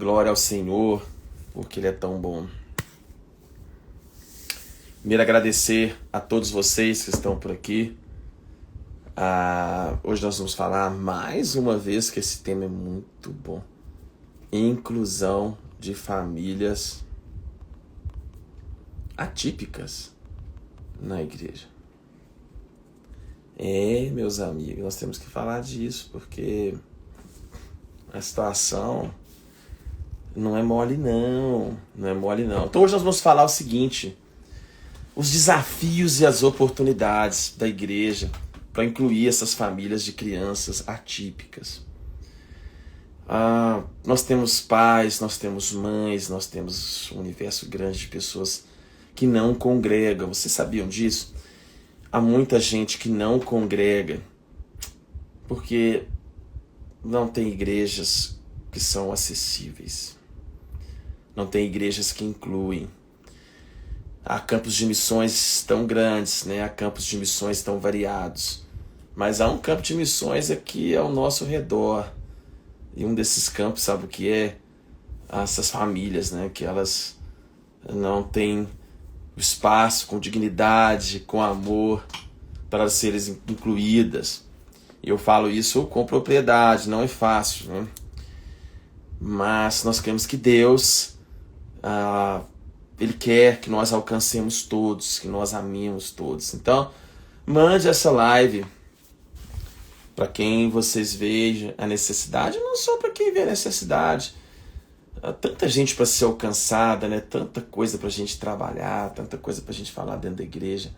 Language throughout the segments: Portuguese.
Glória ao Senhor, porque Ele é tão bom. Primeiro agradecer a todos vocês que estão por aqui. Hoje nós vamos falar mais uma vez que esse tema é muito bom. Inclusão de famílias atípicas na igreja. Meus amigos, nós temos que falar disso, porque a situação não é mole não, não é mole não. Então hoje nós vamos falar o seguinte: os desafios e as oportunidades da igreja para incluir essas famílias de crianças atípicas. Nós temos pais, nós temos mães, nós temos um universo grande de pessoas que não congregam. Vocês sabiam disso? Há muita gente que não congrega porque não tem igrejas que são acessíveis. Não tem igrejas que incluem. Há campos de missões tão grandes, né? Há campos de missões tão variados. Mas há um campo de missões aqui ao nosso redor. E um desses campos, sabe o que é? Essas famílias, né? Que elas não têm espaço com dignidade, com amor, para serem incluídas. E eu falo isso com propriedade, não é fácil, né? Mas nós queremos que Deus, Ele quer que nós alcancemos todos, que nós amemos todos. Então, mande essa live para quem vocês vejam a necessidade, não só para quem vê a necessidade. Há tanta gente para ser alcançada, né? Tanta coisa para a gente trabalhar, tanta coisa para a gente falar dentro da igreja.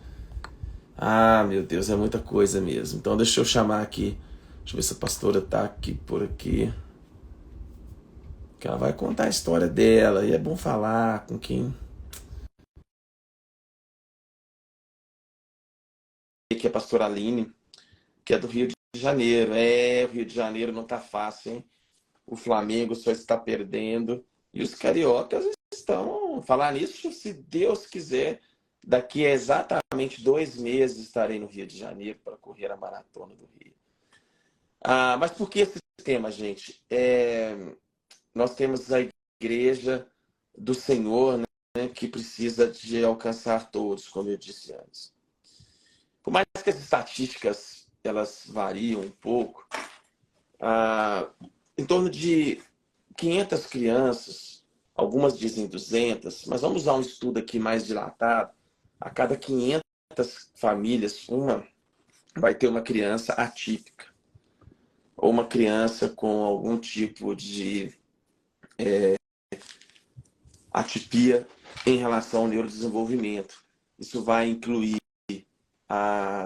Meu Deus, é muita coisa mesmo. Então deixa eu chamar aqui, deixa eu ver se a pastora está aqui por aqui. Que ela vai contar a história dela, e é bom falar com quem... Que é a pastora Aline, que é do Rio de Janeiro. O Rio de Janeiro não tá fácil, hein? O Flamengo só está perdendo. E os cariocas estão... Falar nisso, se Deus quiser, daqui a exatamente 2 meses estarei no Rio de Janeiro para correr a Maratona do Rio. Mas por que esse tema, gente? Nós temos a igreja do Senhor, né, que precisa de alcançar todos, como eu disse antes. Por mais que as estatísticas elas variam um pouco, em torno de 500 crianças, algumas dizem 200, mas vamos usar um estudo aqui mais dilatado. A cada 500 famílias, uma vai ter uma criança atípica, ou uma criança com algum tipo de atipia em relação ao neurodesenvolvimento. Isso vai incluir a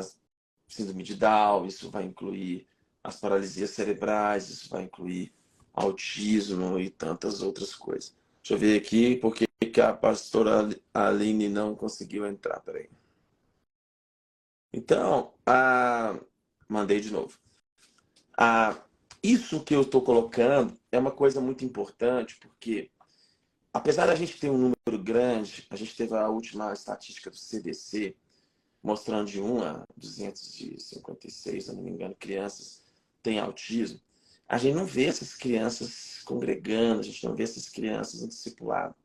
síndrome de Down, isso vai incluir as paralisias cerebrais, isso vai incluir autismo e tantas outras coisas. Deixa eu ver aqui porque que a pastora Aline não conseguiu entrar. Peraí. Então, mandei de novo. Isso que eu estou colocando é uma coisa muito importante, porque apesar da gente ter um número grande, a gente teve a última estatística do CDC, mostrando de 1 a 256, se não me engano, crianças têm autismo. A gente não vê essas crianças congregando, a gente não vê essas crianças em discipulado.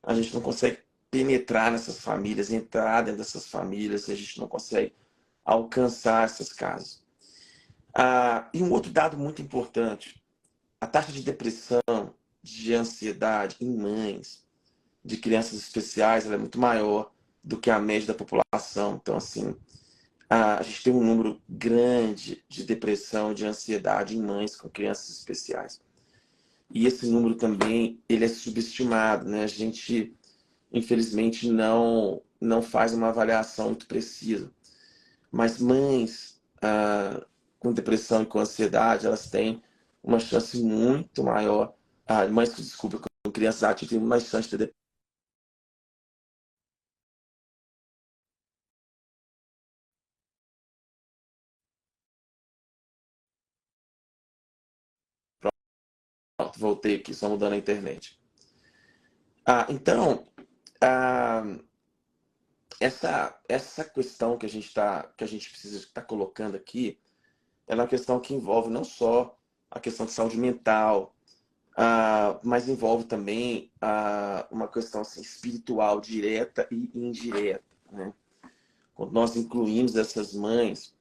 A gente não consegue penetrar nessas famílias, entrar dentro dessas famílias, a gente não consegue alcançar essas casas. E um outro dado muito importante, a taxa de depressão, de ansiedade em mães de crianças especiais, ela é muito maior do que a média da população. Então, assim, a gente tem um número grande de depressão, de ansiedade em mães com crianças especiais. E esse número também, ele é subestimado, né? A gente, infelizmente, não faz uma avaliação muito precisa. Mas mães com depressão e com ansiedade, elas têm uma chance muito maior. Mães, desculpa, com crianças ativas, têm mais chance de ter depressão. Pronto, voltei aqui, só mudando a internet. Então, essa questão que a gente precisa estar colocando aqui, ela é uma questão que envolve não só a questão de saúde mental, mas envolve também uma questão assim, espiritual direta e indireta, né? Quando nós incluímos essas mães,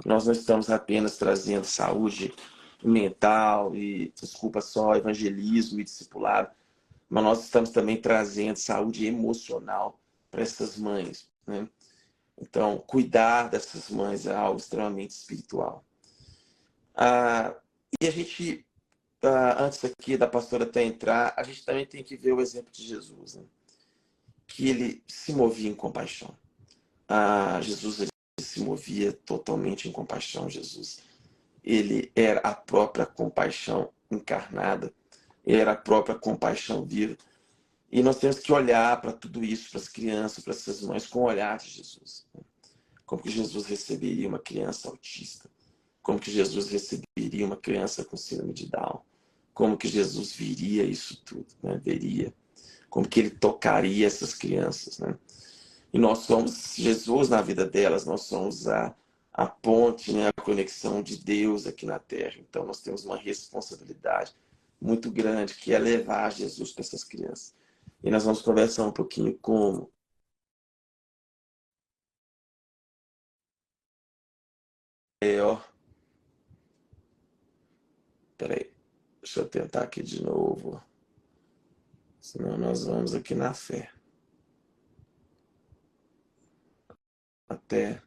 nós não estamos apenas trazendo saúde mental e, desculpa só, evangelismo e discipulado, mas nós estamos também trazendo saúde emocional para essas mães, né? Então, cuidar dessas mães é algo extremamente espiritual. E a gente, antes aqui da pastora até entrar, a gente também tem que ver o exemplo de Jesus, né? Que ele se movia em compaixão. Jesus ele se movia totalmente em compaixão. Jesus, ele era a própria compaixão encarnada, ele era a própria compaixão viva. E nós temos que olhar para tudo isso, para as crianças, para essas mães, com o olhar de Jesus. Como que Jesus receberia uma criança autista? Como que Jesus receberia uma criança com síndrome de Down? Como que Jesus viria isso tudo, né? Veria. Como que ele tocaria essas crianças, né? E nós somos Jesus na vida delas, nós somos a ponte, né? A conexão de Deus aqui na Terra. Então nós temos uma responsabilidade muito grande, que é levar Jesus para essas crianças. E nós vamos conversar um pouquinho como. Ó, peraí, deixa eu tentar aqui de novo. Senão nós vamos aqui na fé. Até.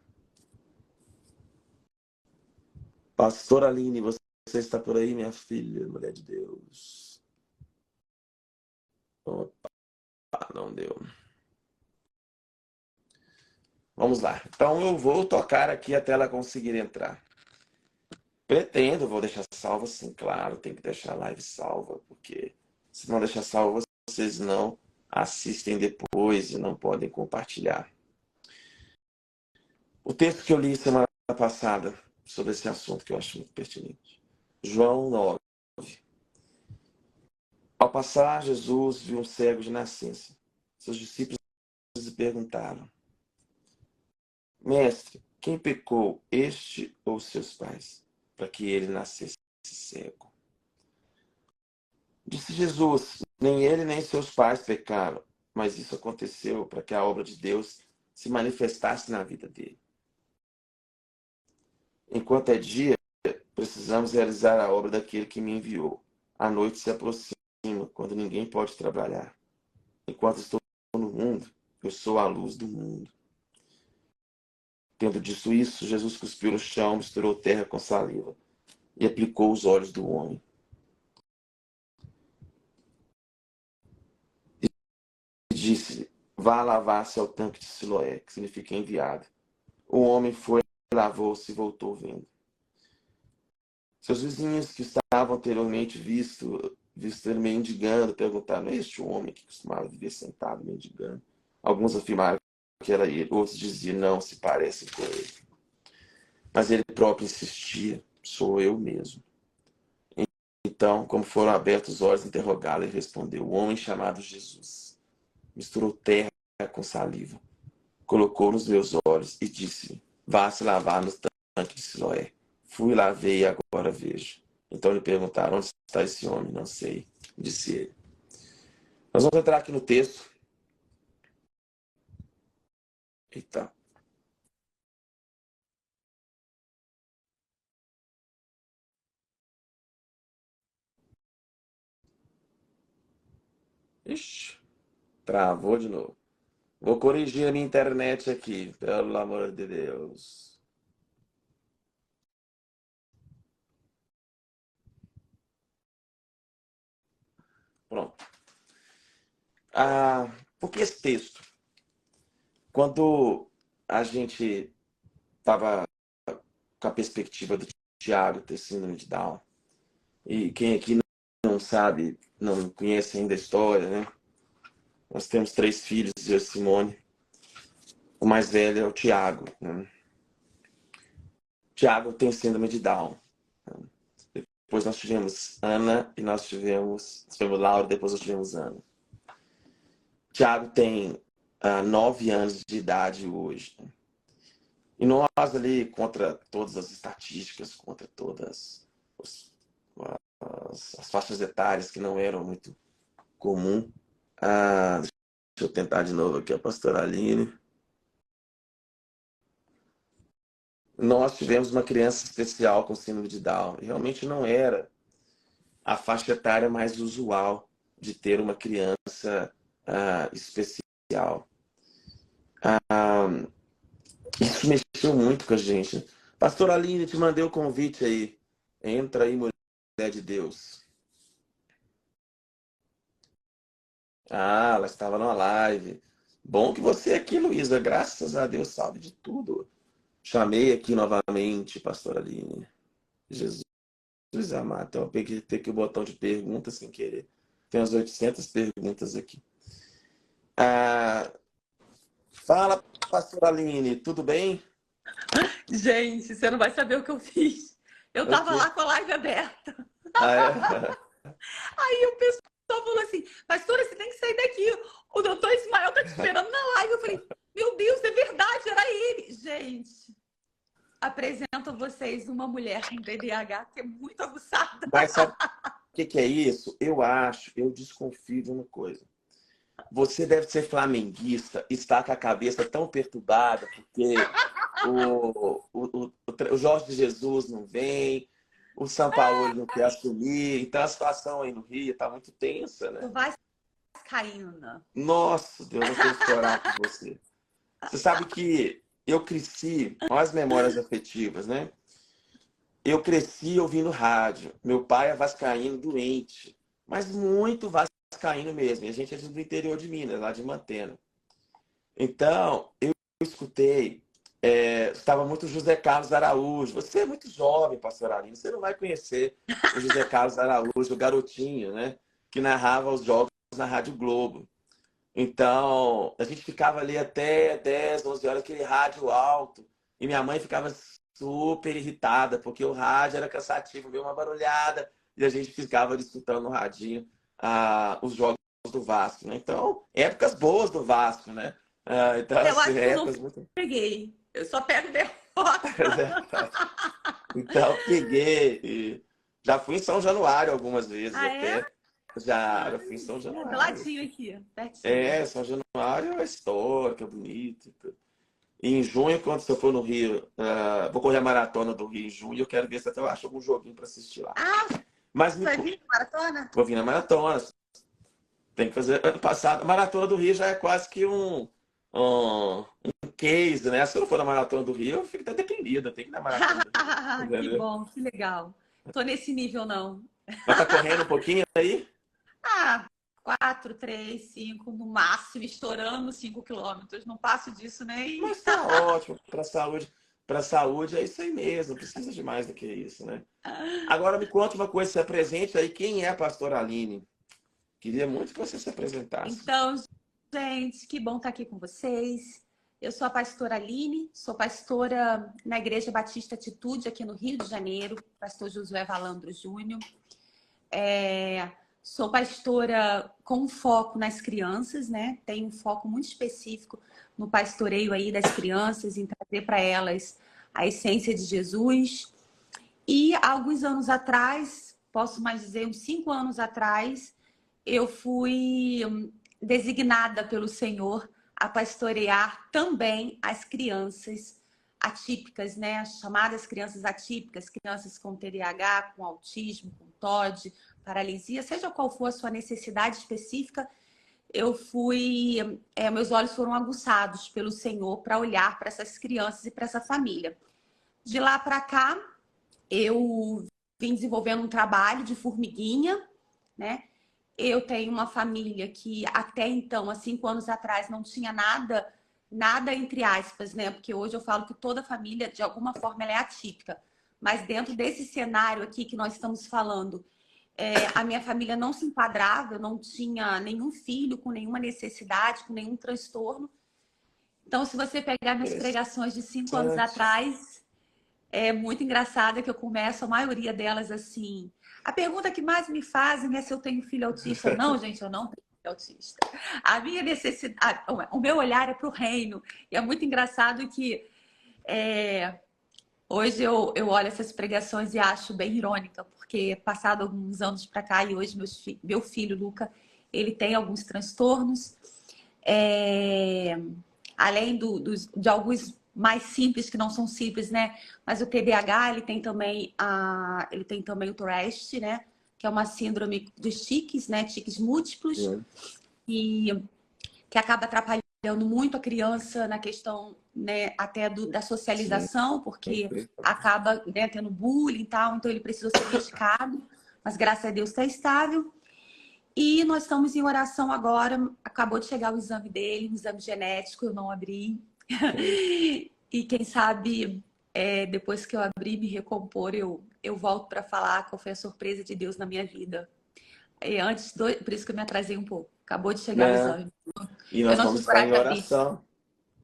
Pastora Aline, você está por aí, minha filha, mulher de Deus? Opa, não deu. Vamos lá. Então eu vou tocar aqui até ela conseguir entrar. Pretendo, vou deixar salva, sim, claro, tem que deixar a live salva, porque se não deixar salva, vocês não assistem depois e não podem compartilhar. O texto que eu li semana passada sobre esse assunto que eu acho muito pertinente. João 9. Ao passar, Jesus viu um cego de nascença. Seus discípulos lhe perguntaram: Mestre, quem pecou, este ou seus pais, para que ele nascesse cego? Disse Jesus: Nem ele nem seus pais pecaram, mas isso aconteceu para que a obra de Deus se manifestasse na vida dele. Enquanto é dia, precisamos realizar a obra daquele que me enviou. A noite se aproxima, quando ninguém pode trabalhar. Enquanto estou no mundo, eu sou a luz do mundo. Tendo dito isso, Jesus cuspiu no chão, misturou terra com saliva e aplicou os olhos do homem. E disse-lhe: Vá lavar-se ao tanque de Siloé, que significa enviado. O homem foi, lavou-se e voltou vendo. Seus vizinhos que estavam anteriormente visto ele mendigando, perguntaram: é este o homem que costumava viver sentado mendigando? Alguns afirmaram que era ele, outros diziam: não, se parece com ele. Mas ele próprio insistia: sou eu mesmo. Então, como foram abertos os olhos, interrogá-lo, ele respondeu: o homem chamado Jesus misturou terra com saliva, colocou nos meus olhos e disse: vá se lavar no tanque de Siloé. Fui, lavei e agora vejo. Então lhe perguntaram: onde está esse homem? Não sei, disse ele. Nós vamos entrar aqui no texto. Eita. Ixi, travou de novo. Vou corrigir a minha internet aqui, pelo amor de Deus. Pronto. Por que esse texto? Quando a gente estava com a perspectiva do Tiago ter síndrome de Down, e quem aqui não sabe, não conhece ainda a história, né? Nós temos 3 filhos, eu e Simone. O mais velho é o Tiago, né? Tiago tem síndrome de Down. Depois nós tivemos Ana e nós tivemos Laura, depois nós tivemos Ana. Tiago tem 9 anos de idade hoje. E nós ali, contra todas as estatísticas, contra todas as faixas etárias que não eram muito comum. Deixa eu tentar de novo aqui a pastora Aline. Nós tivemos uma criança especial com síndrome de Down. Realmente não era a faixa etária mais usual de ter uma criança especial. Isso mexeu muito com a gente. Pastora Aline, te mandei o convite aí. Entra aí, mulher de Deus. Ela estava numa live. Bom que você aqui, Luísa. Graças a Deus, sabe de tudo. Chamei aqui novamente, pastora Aline. Jesus amado. Então, eu peguei o botão de pergunta sem querer. Tem umas 800 perguntas aqui. Fala, pastora Aline. Tudo bem? Gente, você não vai saber o que eu fiz. Eu tava Ok. lá com a live aberta. É. Aí o pessoal falou assim, pastora, você tem que sair daqui. O doutor Ismael tá te esperando na live. Eu falei, meu Deus, é verdade, era ele. Gente, apresento a vocês uma mulher com TDAH que é muito aguçada. Mas sabe o que é isso? Eu desconfio de uma coisa. Você deve ser flamenguista, está com a cabeça tão perturbada, porque o Jorge Jesus não vem, o Sampaoli não quer assumir, então a situação aí no Rio está muito tensa, né? Tu vai Vascaína. Nossa, Deus, nós temos que orar por você. Você sabe que eu cresci, olha as memórias afetivas, né? Eu cresci ouvindo rádio. Meu pai é vascaíno doente, mas muito vascaíno mesmo. E a gente é do interior de Minas, lá de Mantena. Então, eu escutei, estava muito José Carlos Araújo. Você é muito jovem, pastor Aline, você não vai conhecer o José Carlos Araújo, o garotinho, né? Que narrava os jogos na Rádio Globo. Então, a gente ficava ali até 10, 11 horas, aquele rádio alto. E minha mãe ficava super irritada, porque o rádio era cansativo, meio uma barulhada. E a gente ficava escutando no radinho os jogos do Vasco, né? Então, épocas boas do Vasco, né? Então, Eu assim, acho que eu não épocas muito... peguei. Eu só pego derrota. Então, peguei. Já fui em São Januário algumas vezes Ah, é? até. Já fui em São É do Januário. ladinho aqui, pertinho. São Januário é histórico, é bonito. E em junho, quando você for no Rio, vou correr a maratona do Rio em junho, eu quero ver se até eu acho algum joguinho para assistir lá. Ah, Mas vai vir maratona? vou vir na maratona. Tem que fazer. Ano passado, a maratona do Rio já é quase que um case, né? Se eu não for na maratona do Rio, eu fico até deprimido. Tem que ir na maratona do Rio. Que Entendeu? bom, que legal. Tô nesse nível, não. Mas tá correndo um pouquinho aí? Ah, 4, 3, 5, no máximo, estourando 5 quilômetros. Não passo disso nem. Mas tá ótimo para saúde. Para saúde é isso aí mesmo. Não precisa de mais do que isso, né? Agora me conta uma coisa, se apresente aí. Quem é a pastora Aline? Queria muito que você se apresentasse. Então, gente, que bom estar aqui com vocês. Eu sou a pastora Aline, sou pastora na Igreja Batista Atitude, aqui no Rio de Janeiro, pastor Josué Valandro Júnior. Sou pastora com foco nas crianças, né? Tenho um foco muito específico no pastoreio aí das crianças, em trazer para elas a essência de Jesus. E há alguns anos atrás, posso mais dizer, uns 5 anos atrás, eu fui designada pelo Senhor a pastorear também as crianças atípicas, né? As chamadas crianças atípicas, crianças com TDAH, com autismo, com TOD, paralisia, seja qual for a sua necessidade específica, meus olhos foram aguçados pelo Senhor para olhar para essas crianças e para essa família. De lá para cá, eu vim desenvolvendo um trabalho de formiguinha, né? Eu tenho uma família que até então, há 5 anos atrás, não tinha nada entre aspas, né? Porque hoje eu falo que toda família, de alguma forma, ela é atípica. Mas dentro desse cenário aqui que nós estamos falando, a minha família não se enquadrava, eu não tinha nenhum filho com nenhuma necessidade, com nenhum transtorno. Então, se você pegar minhas pregações de 5 anos Interessante. atrás, é muito engraçada que eu começo a maioria delas assim. A pergunta que mais me fazem é se eu tenho filho autista. Não, gente, eu não tenho filho autista. A minha necessidade, o meu olhar é para o reino. E é muito engraçado que Hoje eu olho essas pregações e acho bem irônica, porque passado alguns anos para cá e hoje meu filho, Luca, ele tem alguns transtornos, é, além de alguns mais simples, que não são simples, né? Mas o TDAH, ele tem também o Tourette, né? Que é uma síndrome de tiques, né? Tiques múltiplos, Sim, e que acaba atrapalhando muito a criança na questão, né, até da sim, socialização, porque sempre. acaba, né, tendo bullying e tal, então ele precisa ser medicado, mas graças a Deus está estável. E nós estamos em oração agora, acabou de chegar o exame dele, um exame genético, eu não abri. Sim. E quem sabe, depois que eu abrir, me recompor, eu volto para falar qual foi a surpresa de Deus na minha vida. Por isso que eu me atrasei um pouco. Acabou de chegar o Né? exame. E Eu nós não vamos tive estar em coragem de abrir.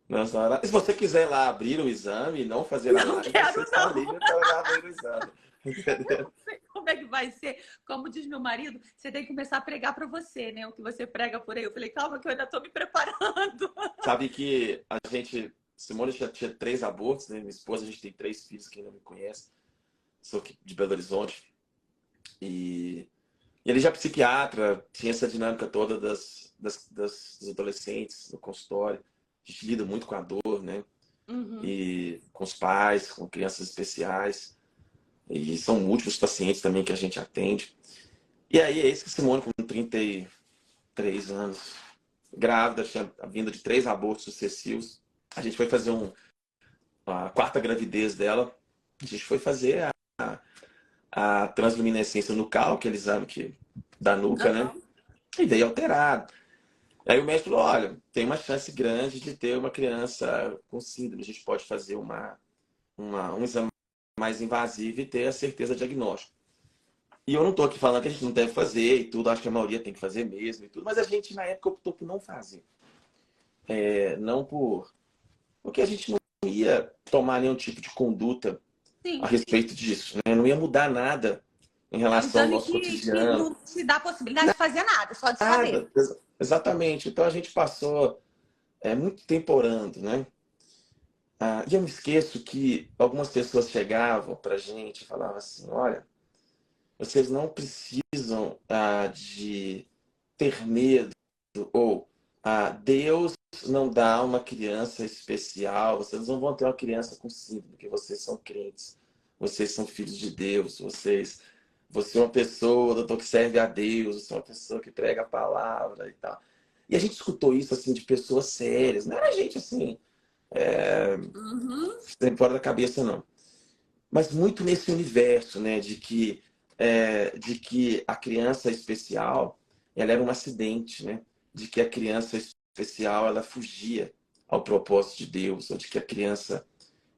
oração. Se você quiser lá abrir o exame e não fazer a Não live, quero, você está não. livre para abrir o exame. Eu Entendeu? não sei como é que vai ser. Como diz meu marido, você tem que começar a pregar para você, né? O que você prega por aí. Eu falei, calma, que eu ainda estou me preparando. Sabe que a gente. Simone já tinha 3 abortos, né? Minha esposa, a gente tem 3 filhos, quem não me conhece. Sou aqui de Belo Horizonte. E ele já é psiquiatra, tinha essa dinâmica toda dos adolescentes no consultório. A gente lida muito com a dor, né? Uhum. E com os pais, com crianças especiais. E são múltiplos pacientes também que a gente atende. E aí é isso que Simone, com 33 anos, grávida, tinha vindo de 3 abortos sucessivos. A gente foi fazer a quarta gravidez dela. A gente foi fazer a transluminescência nucal, aquele exame da nuca, né? Uhum. E veio alterado. Aí o médico falou, olha, tem uma chance grande de ter uma criança com síndrome. A gente pode fazer um exame mais invasivo e ter a certeza diagnóstica. E eu não estou aqui falando que a gente não deve fazer e tudo, acho que a maioria tem que fazer mesmo e tudo, mas a gente na época optou por não fazer. Não porque a gente não ia tomar nenhum tipo de conduta a Sim. respeito disso, né? Não ia mudar nada em É um relação ao exame nosso que cotidiano. não te dá a possibilidade de fazer nada, só de saber. Nada, exatamente. Então a gente passou muito tempo orando, né? E eu me esqueço que algumas pessoas chegavam pra gente e falavam assim, olha, vocês não precisam de ter medo, ou Deus não dá uma criança especial, vocês não vão ter uma criança com síndrome, porque vocês são crentes, vocês são filhos de Deus, você é uma pessoa, doutor, que serve a Deus, você é uma pessoa que prega a palavra e tal. E a gente escutou isso assim de pessoas sérias, não era gente assim, Uhum. fora da cabeça, não. Mas muito nesse universo, né, de que a criança especial, ela era um acidente, né? De que a criança especial, ela fugia ao propósito de Deus, ou de que a criança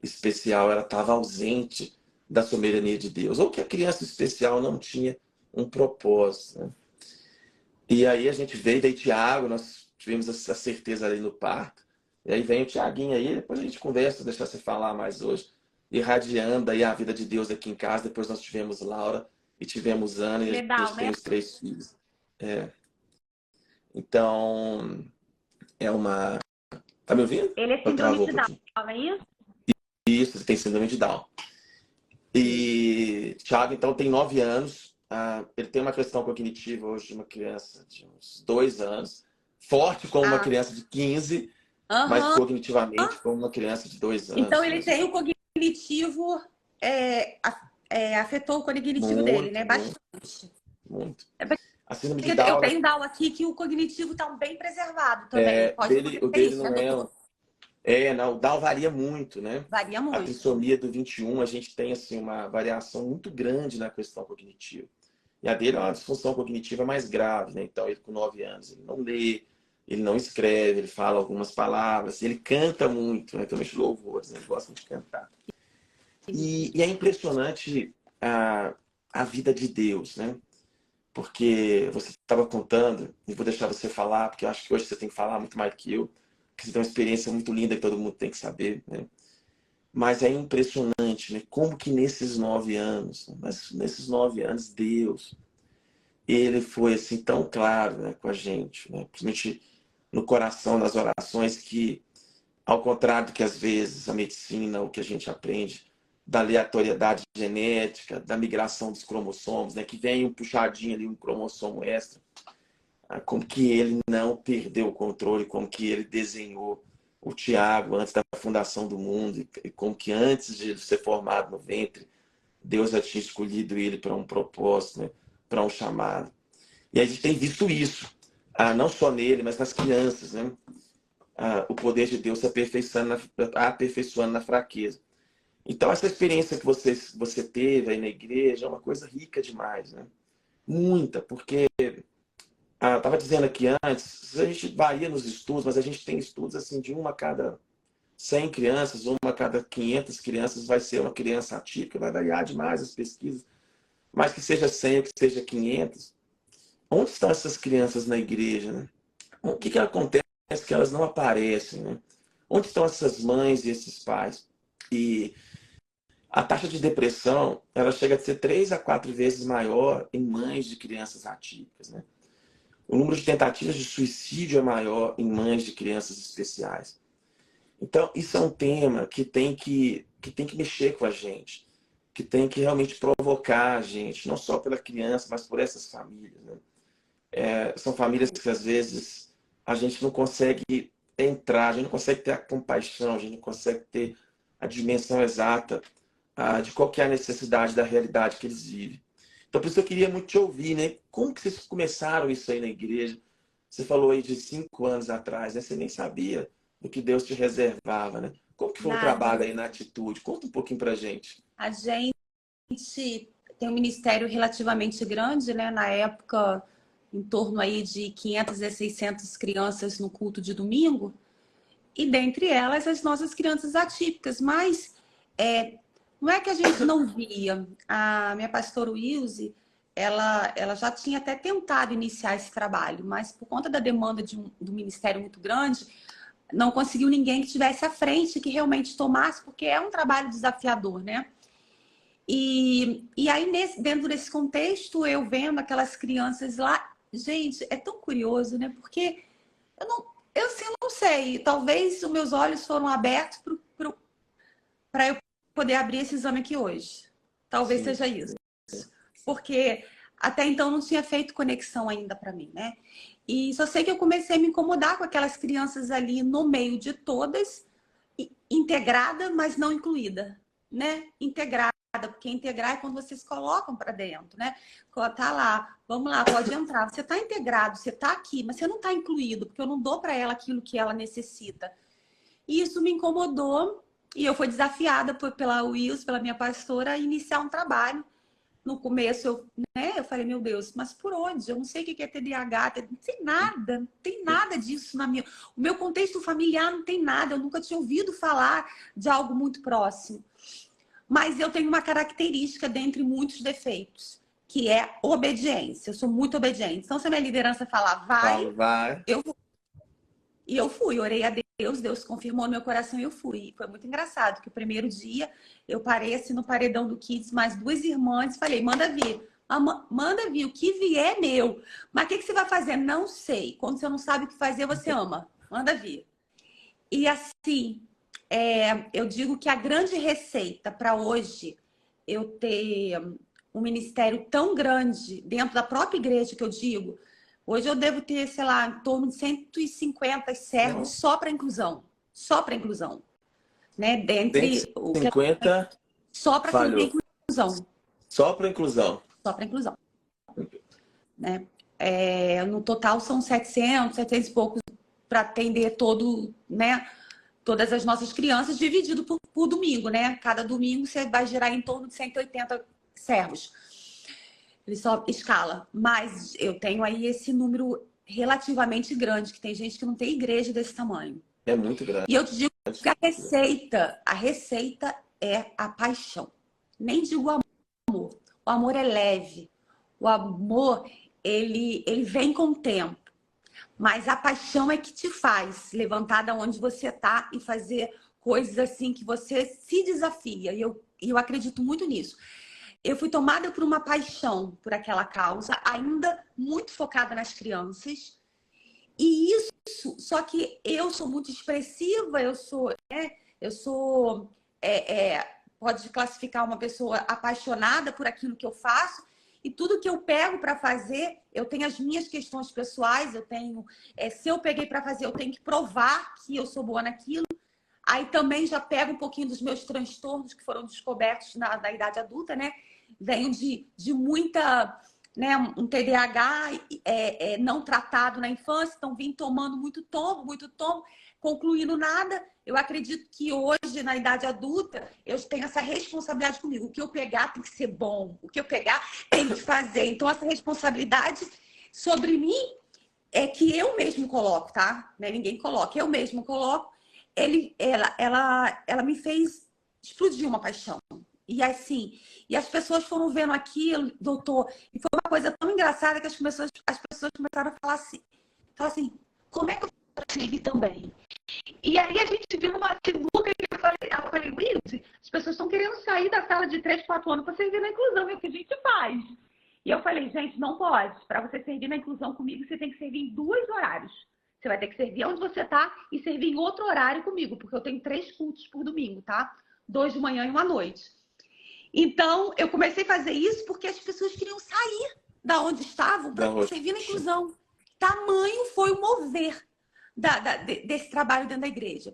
especial, ela estava ausente da soberania de Deus, ou que a criança especial não tinha um propósito, né? E aí a gente veio, daí Tiago, nós tivemos a certeza ali no parto, e aí vem o Tiaguinho aí, depois a gente conversa, deixar você falar mais hoje, irradiando aí a vida de Deus aqui em casa. Depois nós tivemos Laura e tivemos Ana, e a Legal, gente tem né? os 3 filhos. Então, é uma. Tá me ouvindo? Ele é Eu síndrome travou um de Down, pouquinho. não é isso? Isso, tem síndrome de Down. Isso. E Thiago, então, tem 9 anos. Ele tem uma questão cognitiva hoje de uma criança de uns 2 anos. Forte como uma Ah, criança de 15, mas aham. cognitivamente como uma criança de 2 Então anos ele mesmo. tem o cognitivo, afetou o cognitivo dele, Muito, né? muito, Bastante. muito. É A síndrome de porque eu Down, tenho Down aqui que o cognitivo está bem preservado também. Pode o acontecer dele isso, né, não é. doutor? Não, o Down varia muito, né? Varia A muito. trissomia do 21, a gente tem assim, uma variação muito grande na questão cognitiva. E a dele é uma disfunção cognitiva mais grave, né? Então, ele com 9 anos, ele não lê, ele não escreve, ele fala algumas palavras, ele canta muito, né? Também de louvores, né? Ele gosta de cantar. E é impressionante a vida de Deus, né? Porque você estava contando, e vou deixar você falar, porque eu acho que hoje você tem que falar muito mais que eu, porque você tem uma experiência muito linda que todo mundo tem que saber, né? Mas é impressionante, né? Como que nesses 9 anos, mas nesses 9 anos, Deus, ele foi assim tão claro, né, com a gente, né? Principalmente no coração, nas orações, que ao contrário do que às vezes a medicina, o que a gente aprende, da aleatoriedade genética, da migração dos cromossomos, né? Que vem um puxadinho ali, um cromossomo extra. Como que ele não perdeu o controle, como que ele desenhou o Tiago antes da fundação do mundo, e como que antes de ele ser formado no ventre, Deus já tinha escolhido ele para um propósito, né? Para um chamado. E a gente tem visto isso, não só nele, mas nas crianças, né? O poder de Deus se aperfeiçoando na fraqueza. Então, essa experiência que você teve aí na igreja é uma coisa rica demais, né? Muita, porque estava dizendo aqui antes, a gente varia nos estudos, mas a gente tem estudos assim de uma a cada 100 crianças, uma a cada 500 crianças vai ser uma criança atípica, vai variar demais as pesquisas, mas que seja 100 ou que seja 500. Onde estão essas crianças na igreja, né? O que acontece que elas não aparecem, né? Onde estão essas mães e esses pais? E a taxa de depressão, ela chega a ser 3 a 4 vezes maior em mães de crianças atípicas, né? O número de tentativas de suicídio é maior em mães de crianças especiais. Então, isso é um tema que tem que mexer com a gente, que tem que realmente provocar a gente, não só pela criança, mas por essas famílias, né? São famílias que, às vezes, a gente não consegue entrar, a gente não consegue ter a compaixão, a gente não consegue ter a dimensão exata de qual que é a necessidade da realidade que eles vivem. Então, por isso eu queria muito te ouvir, né? Como que vocês começaram isso aí na igreja? Você falou aí de 5 anos atrás, né? Você nem sabia do que Deus te reservava, né? Como que foi o Nada. trabalho aí na Atitude? Conta um pouquinho pra gente. A gente tem um ministério relativamente grande, né? Na época, em torno aí de 500 a 600 crianças no culto de domingo. E dentre elas, as nossas crianças atípicas. Mas não é que a gente não via. A minha pastora Wilze, ela já tinha até tentado iniciar esse trabalho, mas por conta da demanda do ministério muito grande, não conseguiu ninguém que estivesse à frente, que realmente tomasse, porque é um trabalho desafiador, né? E aí, dentro desse contexto, eu vendo aquelas crianças lá, gente, é tão curioso, né? Porque eu assim, não sei, talvez os meus olhos foram abertos para eu poder abrir esse exame aqui hoje. Talvez Sim. seja isso. Porque até então não tinha feito conexão ainda para mim, né? E só sei que eu comecei a me incomodar com aquelas crianças ali no meio de todas, integrada, mas não incluída, né? Integrada, porque integrar é quando vocês colocam para dentro, né? Tá lá, vamos lá, pode entrar. Você tá integrado, você tá aqui, mas você não tá incluído, porque eu não dou para ela aquilo que ela necessita. E isso me incomodou e eu fui desafiada pela Wills, pela minha pastora, a iniciar um trabalho. No começo eu falei, meu Deus, mas por onde? Eu não sei o que é TDAH, não tem nada disso na minha. O meu contexto familiar não tem nada, eu nunca tinha ouvido falar de algo muito próximo. Mas eu tenho uma característica dentre muitos defeitos, que é obediência. Eu sou muito obediente. Então, se a minha liderança falar, Vai. eu vou. E eu fui, orei a Deus, Deus confirmou no meu coração e eu fui. E foi muito engraçado, que o primeiro dia eu parei assim no paredão do Kids, mais 2 irmãs, e falei, manda vir. Manda vir, o que vier é meu. Mas o que você vai fazer? Não sei. Quando você não sabe o que fazer, você ama. Manda vir. E assim, eu digo que a grande receita para hoje eu ter um ministério tão grande dentro da própria igreja, que eu digo, hoje eu devo ter, sei lá, em torno de 150 servos só para inclusão. Só para inclusão. Né? Dentre o que 150 só para atender falhou. inclusão. Só para inclusão. Só para inclusão. Né? No total são 700 e poucos para atender todo, né? Todas as nossas crianças, dividido por domingo, né? Cada domingo você vai gerar em torno de 180 servos. Ele só escala. Mas eu tenho aí esse número relativamente grande, que tem gente que não tem igreja desse tamanho. É muito grande. E eu te digo que a receita é a paixão. Nem digo o amor. O amor é leve. O amor, ele vem com o tempo. Mas a paixão é que te faz levantar da onde você está e fazer coisas assim que você se desafia. E eu acredito muito nisso. Eu fui tomada por uma paixão por aquela causa, ainda muito focada nas crianças. E isso, só que eu sou muito expressiva, eu sou pode classificar uma pessoa apaixonada por aquilo que eu faço. E tudo que eu pego para fazer, eu tenho as minhas questões pessoais, eu tenho, se eu peguei para fazer, eu tenho que provar que eu sou boa naquilo. Aí também já pego um pouquinho dos meus transtornos que foram descobertos na idade adulta, né? Venho de muita, né, um TDAH não tratado na infância, então vim tomando muito tombo, concluindo nada. Eu acredito que hoje, na idade adulta, eu tenho essa responsabilidade comigo. O que eu pegar tem que ser bom. O que eu pegar tem que fazer. Então, essa responsabilidade sobre mim é que eu mesmo coloco, tá? Não é ninguém coloca, eu mesmo coloco. Ela me fez explodir uma paixão. E assim, e as pessoas foram vendo aquilo, doutor, e foi uma coisa tão engraçada que as pessoas começaram a falar assim, como é que eu posso servir também? E aí a gente viu numa sinuca que eu falei, Wilde, as pessoas estão querendo sair da sala de 3, 4 anos para servir na inclusão, é o que a gente faz. E eu falei, gente, não pode. Para você servir na inclusão comigo, você tem que servir em 2 horários. Você vai ter que servir onde você está e servir em outro horário comigo, porque eu tenho 3 cultos por domingo, tá? 2 de manhã e 1 à noite. Então, eu comecei a fazer isso porque as pessoas queriam sair da onde estavam para servir na inclusão. Tamanho foi o mover desse trabalho dentro da igreja.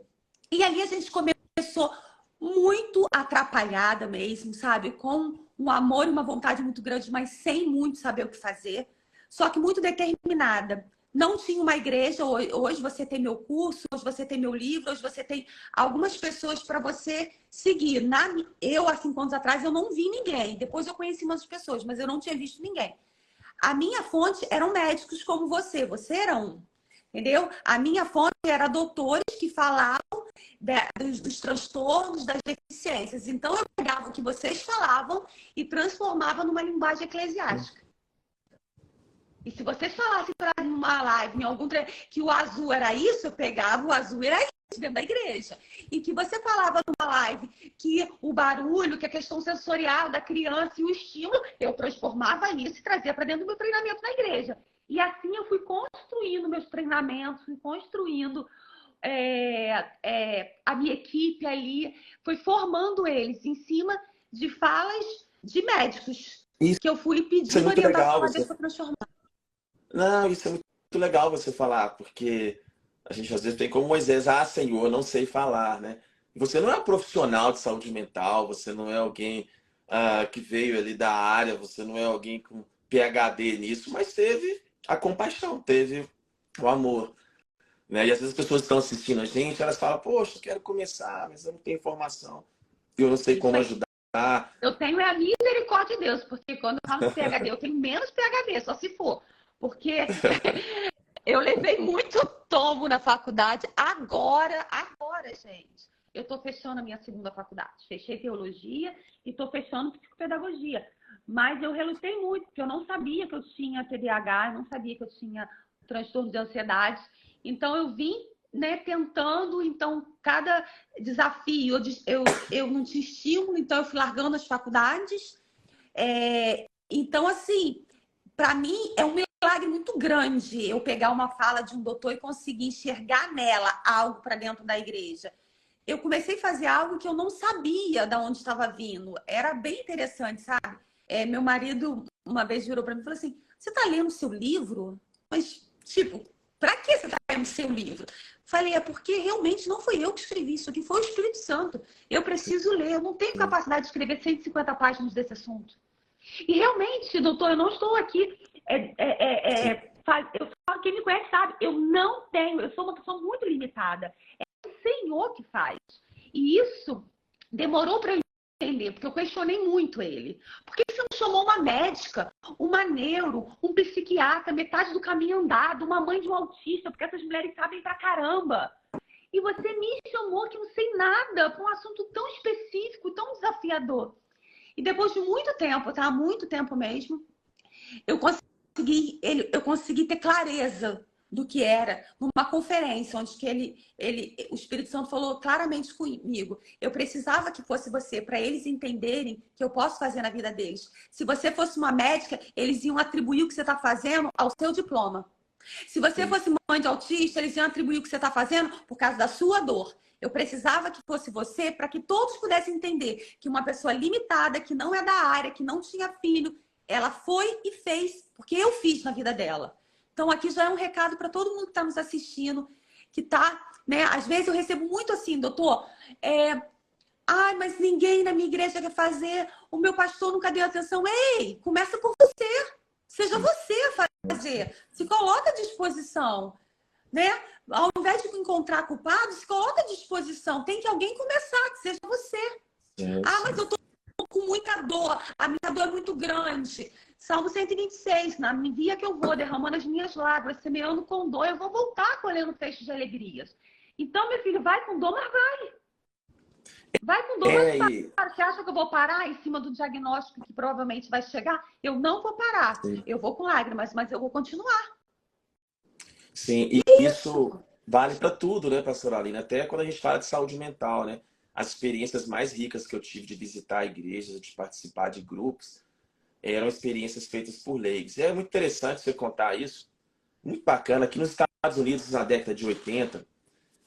E ali a gente começou muito atrapalhada mesmo, sabe? Com um amor e uma vontade muito grande, mas sem muito saber o que fazer. Só que muito determinada. Não tinha uma igreja, hoje você tem meu curso, hoje você tem meu livro, hoje você tem algumas pessoas para você seguir. Eu, há 5 anos atrás, eu não vi ninguém. Depois eu conheci umas pessoas, mas eu não tinha visto ninguém. A minha fonte eram médicos como você era um. Entendeu? A minha fonte era doutores que falavam dos transtornos, das deficiências. Então, eu pegava o que vocês falavam e transformava numa linguagem eclesiástica. E se vocês falassem para numa live, em algum que o azul era isso, eu pegava o azul era isso dentro da igreja. E que você falava numa live que o barulho, que a questão sensorial da criança e o estímulo, eu transformava isso e trazia para dentro do meu treinamento na igreja. E assim eu fui construindo meus treinamentos, fui construindo a minha equipe ali, fui formando eles em cima de falas de médicos. Isso que eu fui é pedindo muito orientação legal a Deus para transformar. Não, isso é muito legal você falar, porque a gente às vezes tem como Moisés, Senhor, não sei falar, né? E você não é um profissional de saúde mental, você não é alguém que veio ali da área, você não é alguém com PhD nisso, mas teve a compaixão, teve o amor, né? E às vezes as pessoas estão assistindo a gente, elas falam, poxa, eu quero começar, mas eu não tenho informação, eu não sei como ajudar. Eu tenho a misericórdia de Deus, porque quando eu falo de PhD, eu tenho menos PhD, só se for. Porque eu levei muito tombo na faculdade. Agora, gente, eu estou fechando a minha 2ª faculdade. Fechei teologia e estou fechando psicopedagogia. Mas eu relutei muito, porque eu não sabia que eu tinha TDAH, eu não sabia que eu tinha transtorno de ansiedade. Então, eu vim, né, tentando. Então, cada desafio, eu não tinha estímulo, então eu fui largando as faculdades. Então, assim, para mim é um milagre muito grande eu pegar uma fala de um doutor e conseguir enxergar nela algo para dentro da igreja. Eu comecei a fazer algo que eu não sabia de onde estava vindo. Era bem interessante, sabe? Meu marido uma vez virou para mim e falou assim, você está lendo seu livro? Mas, tipo, para que você está lendo seu livro? Falei, é porque realmente não foi eu que escrevi isso aqui, foi o Espírito Santo. Eu preciso ler, eu não tenho capacidade de escrever 150 páginas desse assunto. E realmente, doutor, eu não estou aqui. Eu falo, quem me conhece sabe, eu não tenho, eu sou uma pessoa muito limitada. É o Senhor que faz. E isso demorou para eu entender, porque eu questionei muito ele. Por que você não chamou uma médica, uma neuro, um psiquiatra, metade do caminho andado, uma mãe de um autista, porque essas mulheres sabem pra caramba. E você me chamou que não sei nada para um assunto tão específico, tão desafiador. E depois de muito tempo, tá? Muito tempo mesmo, eu consegui ter clareza do que era numa conferência onde que o Espírito Santo falou claramente comigo. Eu precisava que fosse você, para eles entenderem que eu posso fazer na vida deles. Se você fosse uma médica, eles iam atribuir o que você está fazendo ao seu diploma. Se você Sim. fosse mãe de autista, eles iam atribuir o que você está fazendo por causa da sua dor. Eu precisava que fosse você para que todos pudessem entender que uma pessoa limitada, que não é da área, que não tinha filho, ela foi e fez, porque eu fiz na vida dela. Então aqui já é um recado para todo mundo que está nos assistindo, que tá, né? Às vezes eu recebo muito assim, doutor, ai, mas ninguém na minha igreja quer fazer, o meu pastor nunca deu atenção. Ei, começa por você. Seja Sim. você a fazer. Se coloca à disposição, né? Ao invés de encontrar culpado, se coloca à disposição. Tem que alguém começar, que seja você. Sim, Ah, mas sim. eu tô com muita dor, a minha dor é muito grande. Salmo 126, na medida que eu vou derramando as minhas lágrimas, semeando com dor, eu vou voltar colhendo feixes de alegrias. Então, meu filho, vai com dor, mas vai. Vai com dor, mas É, e, para. Você acha que eu vou parar em cima do diagnóstico que provavelmente vai chegar? Eu não vou parar. sim. Eu vou com lágrimas, mas eu vou continuar. Sim, e isso vale para tudo, né, pastora Aline? Até quando a gente fala de saúde mental, né? As experiências mais ricas que eu tive de visitar igrejas, de participar de grupos, eram experiências feitas por leigos. E é muito interessante você contar isso. Muito bacana. Aqui nos Estados Unidos, na década de 80,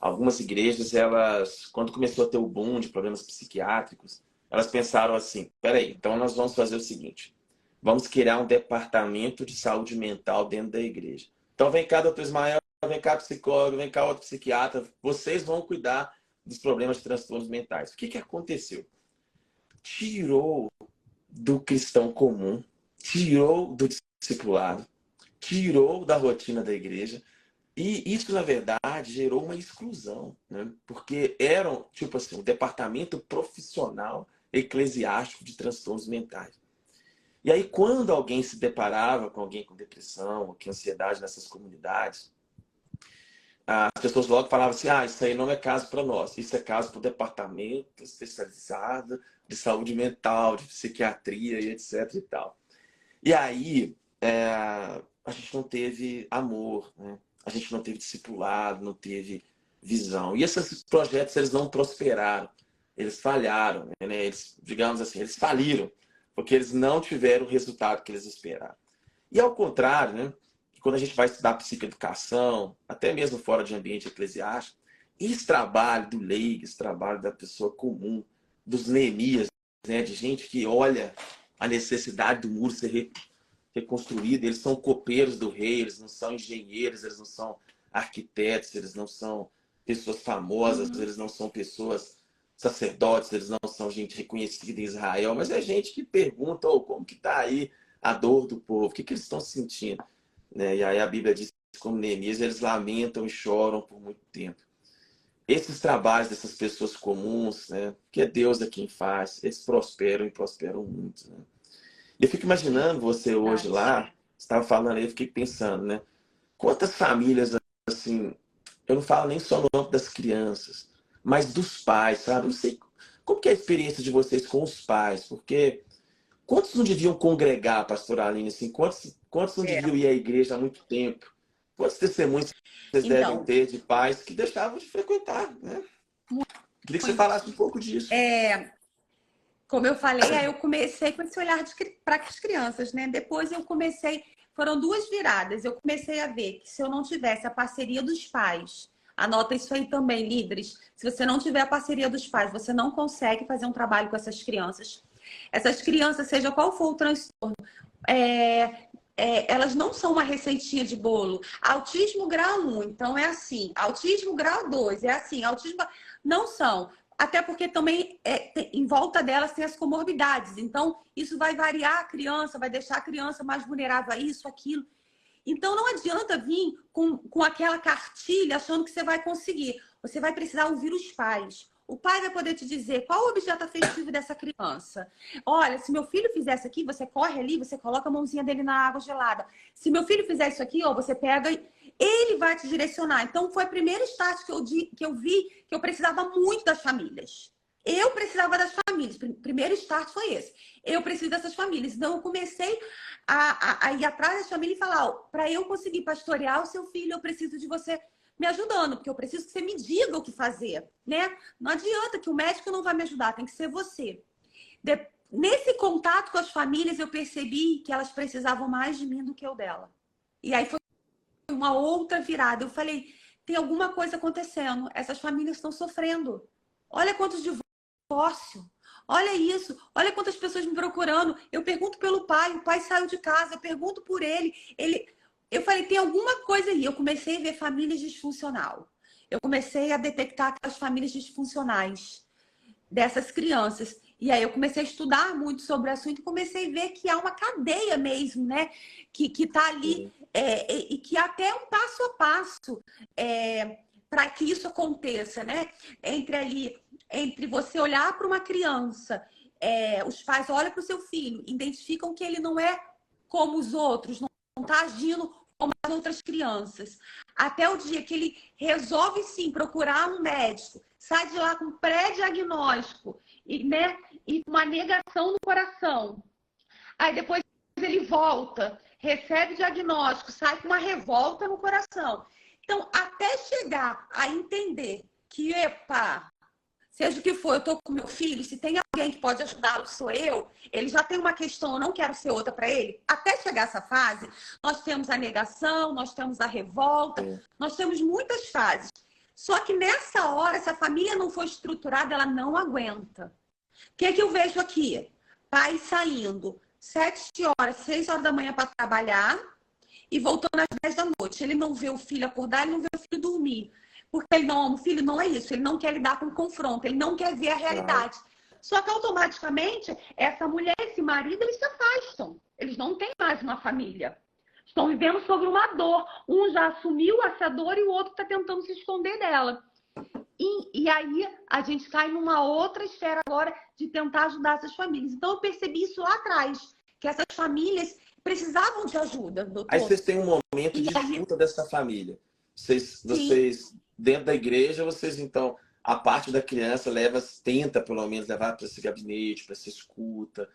algumas igrejas, elas, quando começou a ter o boom de problemas psiquiátricos, elas pensaram assim: peraí, então nós vamos fazer o seguinte, vamos criar um departamento de saúde mental dentro da igreja. Então vem cá, doutor Ismael, vem cá, psicólogo, vem cá, outro psiquiatra, vocês vão cuidar dos problemas de transtornos mentais. O que que aconteceu? Tirou do cristão comum, tirou do discipulado, tirou da rotina da igreja. E isso, na verdade, gerou uma exclusão, né? Porque eram, tipo assim, um departamento profissional eclesiástico de transtornos mentais. E aí, quando alguém se deparava com alguém com depressão, com ansiedade nessas comunidades, as pessoas logo falavam assim: ah, isso aí não é caso para nós, isso é caso para o departamento especializado de saúde mental, de psiquiatria e etc e tal. E aí, a gente não teve amor, né? A gente não teve discipulado, não teve visão. E esses projetos, eles não prosperaram, eles falharam, né? Eles, digamos assim, eles faliram, porque eles não tiveram o resultado que eles esperaram. E ao contrário, né? Quando a gente vai estudar psicoeducação, até mesmo fora de ambiente eclesiástico, esse trabalho do leigo, esse trabalho da pessoa comum, dos Neemias, né? De gente que olha a necessidade do muro ser reconstruído, eles são copeiros do rei, eles não são engenheiros, eles não são arquitetos, eles não são pessoas famosas, Uhum. eles não são pessoas sacerdotes, eles não são gente reconhecida em Israel, mas é gente que pergunta: oh, como que está aí a dor do povo, o que, que eles estão sentindo, né? E aí a Bíblia diz que, como Neemias, eles lamentam e choram por muito tempo. Esses trabalhos dessas pessoas comuns, né, que é Deus é quem faz, eles prosperam e prosperam muito, né? Eu fico imaginando você hoje Verdade. lá, você estava falando aí, eu fiquei pensando, né? Quantas famílias, assim, eu não falo nem só no âmbito das crianças, mas dos pais, sabe? Não sei como que é a experiência de vocês com os pais, porque quantos não deviam congregar, pastor Aline, assim? Quantos não É. deviam ir à igreja há muito tempo? Quantos testemunhos vocês devem Então, ter de pais que deixavam de frequentar, né? Queria que você muito. falasse um pouco disso. Como eu falei, aí eu comecei com esse olhar para as crianças, né? Depois eu comecei, foram duas viradas. Eu comecei a ver que se eu não tivesse a parceria dos pais, anota isso aí também, líderes. Se você não tiver a parceria dos pais, você não consegue fazer um trabalho com essas crianças. Essas crianças, seja qual for o transtorno, elas não são uma receitinha de bolo. Autismo grau 1, então é assim. Autismo grau 2, é assim. Autismo não são. Até porque também em volta delas tem as comorbidades. Então, isso vai variar a criança, vai deixar a criança mais vulnerável a isso, aquilo. Então, não adianta vir com aquela cartilha achando que você vai conseguir. Você vai precisar ouvir os pais. O pai vai poder te dizer qual o objeto afetivo dessa criança. Olha, se meu filho fizer isso aqui, você corre ali, você coloca a mãozinha dele na água gelada. Se meu filho fizer isso aqui, ó, você pega e ele vai te direcionar. Então, foi o primeiro start que eu vi que eu precisava muito das famílias. Eu precisava das famílias. Primeiro start foi esse. Eu preciso dessas famílias. Então, eu comecei a ir atrás da família e falar: para eu conseguir pastorear o seu filho, eu preciso de você me ajudando, porque eu preciso que você me diga o que fazer, né? Não adianta que o médico não vai me ajudar, tem que ser você. Nesse contato com as famílias, eu percebi que elas precisavam mais de mim do que eu dela. E aí foi uma outra virada. Eu falei, tem alguma coisa acontecendo. Essas famílias estão sofrendo. Olha quantos divórcios. Olha isso. Olha quantas pessoas me procurando. Eu pergunto pelo pai. O pai saiu de casa. Eu pergunto por ele. Eu falei, tem alguma coisa aí. Eu comecei a ver famílias disfuncionais. Eu comecei a detectar aquelas famílias disfuncionais dessas crianças. E aí eu comecei a estudar muito sobre o assunto e comecei a ver que há uma cadeia mesmo, né? Que tá ali e que até um passo a passo para que isso aconteça, né? Entre você olhar para uma criança, os pais olham para o seu filho, identificam que ele não é como os outros, não está agindo como as outras crianças. Até o dia que ele resolve sim procurar um médico, sai de lá com pré-diagnóstico e uma negação no coração. Aí depois ele volta, recebe o diagnóstico, sai com uma revolta no coração. Então, até chegar a entender que, epa, seja o que for, eu estou com meu filho, se tem alguém que pode ajudá-lo, sou eu, ele já tem uma questão, eu não quero ser outra para ele. Até chegar essa fase, nós temos a negação, nós temos a revolta, nós temos muitas fases. Só que nessa hora, se a família não for estruturada, ela não aguenta. O que é que eu vejo aqui? Pai saindo 7 horas, 6 horas da manhã para trabalhar e voltando às 10 da noite. Ele não vê o filho acordar, ele não vê o filho dormir. Porque ele não ama o filho, não é isso. Ele não quer lidar com o confronto, ele não quer ver a realidade. Só que automaticamente, essa mulher, esse marido, eles se afastam. Eles não têm mais uma família. Estão vivendo sobre uma dor. Um já assumiu essa dor e o outro está tentando se esconder dela. E aí a gente cai numa outra esfera agora de tentar ajudar essas famílias. Então eu percebi isso lá atrás, que essas famílias precisavam de ajuda, doutor. Aí vocês têm um momento de escuta dessa família. Vocês dentro da igreja, vocês então, a parte da criança tenta pelo menos levar para esse gabinete, para essa escuta,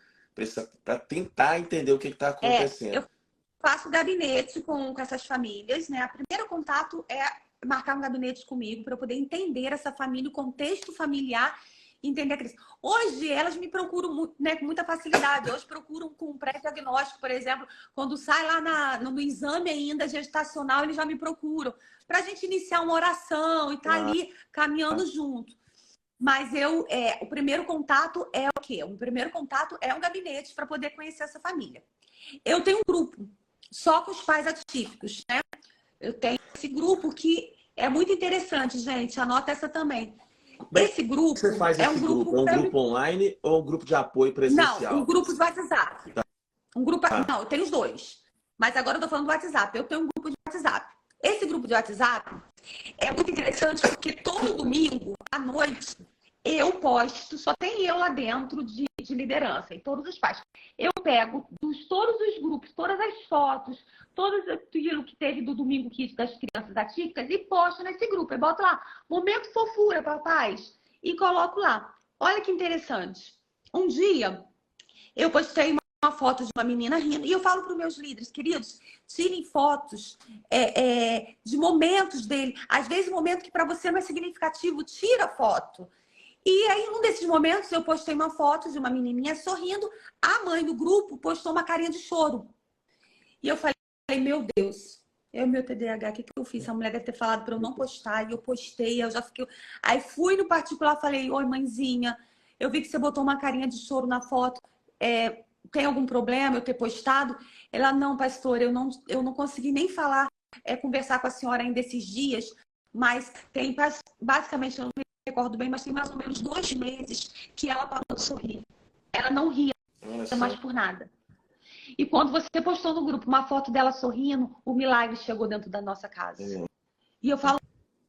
para tentar entender o que está acontecendo. Eu faço gabinete com essas famílias, né? O primeiro contato é marcar um gabinete comigo para eu poder entender essa família, o contexto familiar, entender a criança. Hoje elas me procuram, né, com muita facilidade. Hoje procuram com pré-diagnóstico, por exemplo, quando sai lá no exame ainda gestacional, eles já me procuram para a gente iniciar uma oração e tá ali caminhando junto. Mas o primeiro contato é o quê? O primeiro contato é um gabinete para poder conhecer essa família. Eu tenho um grupo só com os pais atípicos, né? Eu tenho esse grupo que é muito interessante, gente. Anota essa também. Esse grupo você faz é um grupo... É um grupo online ou um grupo de apoio presencial? Não, um grupo de WhatsApp. Um grupo... Não, eu tenho os dois. Mas agora eu tô falando do WhatsApp. Eu tenho um grupo de WhatsApp. Esse grupo de WhatsApp é muito interessante porque todo domingo à noite eu posto, só tem eu lá dentro de liderança, e todos os pais. Eu pego todos os grupos, todas as fotos, tudo aquilo que teve do Domingo Kids das crianças atípicas e posto nesse grupo. Eu boto lá, momento fofura, papais, e coloco lá. Olha que interessante. Um dia, eu postei uma foto de uma menina rindo, e eu falo para os meus líderes, queridos, tirem fotos de momentos dele. Às vezes, um momento que para você não é significativo, tira foto. E aí, num desses momentos, eu postei uma foto de uma menininha sorrindo. A mãe do grupo postou uma carinha de choro. E eu falei, meu Deus, meu TDAH, o que eu fiz? A mulher deve ter falado para eu não postar. E eu postei, eu já fiquei... Aí fui no particular, falei, oi, mãezinha, eu vi que você botou uma carinha de choro na foto. Tem algum problema eu ter postado? Ela, não, pastora, eu não consegui nem falar, conversar com a senhora ainda esses dias. Mas tem, basicamente, eu não me recordo bem, mas tem mais ou menos 2 meses que ela parou de sorrir. Ela não ria mais por nada. E quando você postou no grupo uma foto dela sorrindo, o milagre chegou dentro da nossa casa. E eu falo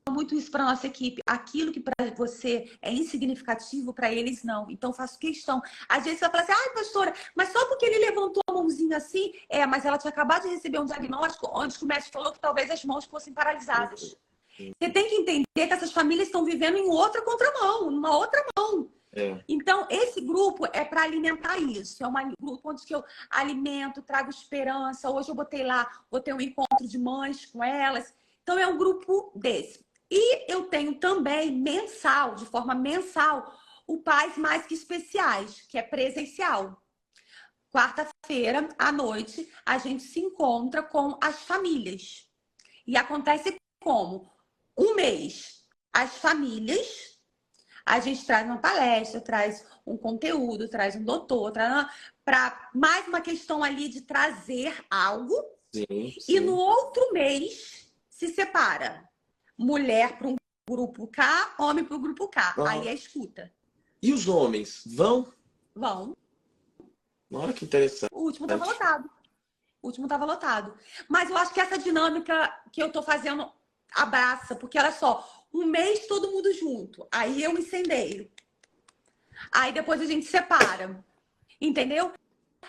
muito isso para nossa equipe. Aquilo que para você é insignificativo, para eles não. Então, faço questão. Às vezes você vai falar assim, ai, pastora, mas só porque ele levantou a mãozinha assim, mas ela tinha acabado de receber um diagnóstico onde o médico falou que talvez as mãos fossem paralisadas. Você tem que entender que essas famílias estão vivendo em outra contramão, numa outra mão. Então, esse grupo é para alimentar isso. É um grupo onde eu alimento, trago esperança. Hoje eu botei um encontro de mães com elas. Então, é um grupo desse. E eu tenho também de forma mensal, o Pais Mais Que Especiais, que é presencial. Quarta-feira, à noite, a gente se encontra com as famílias. E acontece como? Um mês, as famílias, a gente traz uma palestra, traz um conteúdo, traz um doutor, para mais uma questão ali de trazer algo. Sim, E no sim. outro mês se separa. Mulher para um grupo K, homem para o grupo K. Aí Ah, é escuta. e os homens vão? Vão. Olha que interessante. O último estava lotado. O último estava lotado. Mas eu acho que essa dinâmica que eu tô fazendo abraça, porque olha só, um mês todo mundo junto. Aí eu incendeio. Aí depois a gente separa. Entendeu?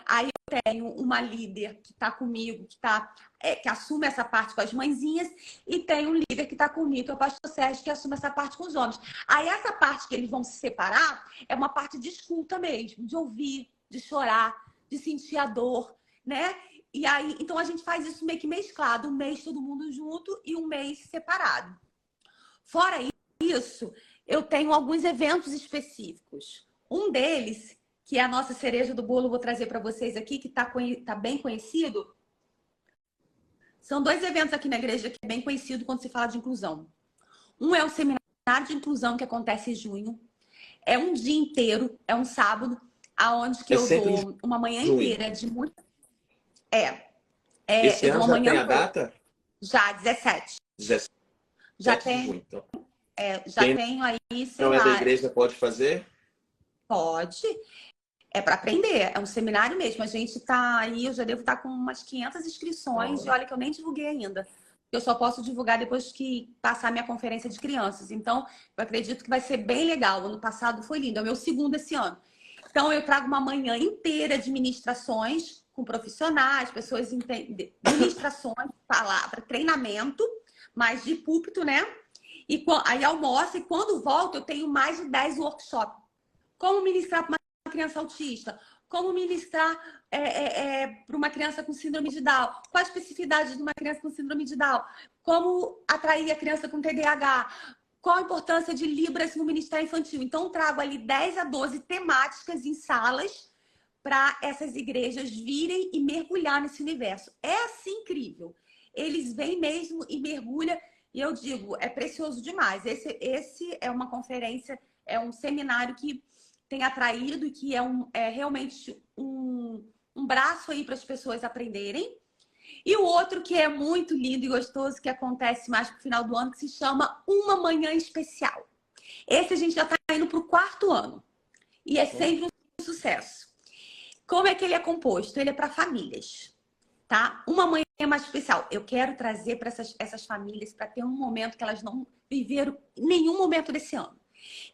Aí eu tenho uma líder que está comigo, que assume essa parte com as mãezinhas, e tem um líder que está comigo, que é o pastor Sérgio, que assume essa parte com os homens. Aí essa parte que eles vão se separar é uma parte de escuta mesmo, de ouvir, de chorar, de sentir a dor, né? E aí, então a gente faz isso meio que mesclado, um mês todo mundo junto e um mês separado. Fora isso, eu tenho alguns eventos específicos. Um deles, que é a nossa cereja do bolo, vou trazer para vocês aqui, que tá bem conhecido. São dois eventos aqui na igreja que é bem conhecido quando se fala de inclusão. Um é o seminário de inclusão que acontece em junho. É um dia inteiro, é um sábado, aonde que É eu sempre em dou uma manhã junho. inteira de muito. Esse Eu dou ano uma já tem manhã a toda. data? Já, 17. 17 Já de junho. tem, Então, já quem tenho aí, sei não é da lá, igreja pode fazer? pode. É para aprender, é um seminário mesmo. A gente tá aí, eu já devo estar com umas 500 inscrições e Não. olha que eu nem divulguei ainda. Eu só posso divulgar depois que passar a minha conferência de crianças. Então, eu acredito que vai ser bem legal. O ano passado foi lindo, é o meu segundo esse ano. Então, eu trago uma manhã inteira de ministrações com profissionais, pessoas ministrações, palavra, treinamento, mais de púlpito, né? E aí almoço e quando volto eu tenho mais de 10 workshops. Como ministrar para uma criança autista? Como ministrar para uma criança com síndrome de Down? Qual a especificidade de uma criança com síndrome de Down? Como atrair a criança com TDAH? Qual a importância de Libras no Ministério Infantil? Então, trago ali 10 a 12 temáticas em salas para essas igrejas virem e mergulhar nesse universo. É assim incrível. Eles vêm mesmo e mergulham, e eu digo, é precioso demais. Esse é uma conferência, é um seminário que tem atraído e que é realmente um braço aí para as pessoas aprenderem. E o outro que é muito lindo e gostoso, que acontece mais pro final do ano, que se chama Uma Manhã Especial. Esse a gente já está indo para o 4º ano. E é sempre um sucesso. Como é que ele é composto? Ele é para famílias, tá? Uma manhã mais especial. Eu quero trazer para essas famílias para ter um momento que elas não viveram nenhum momento desse ano.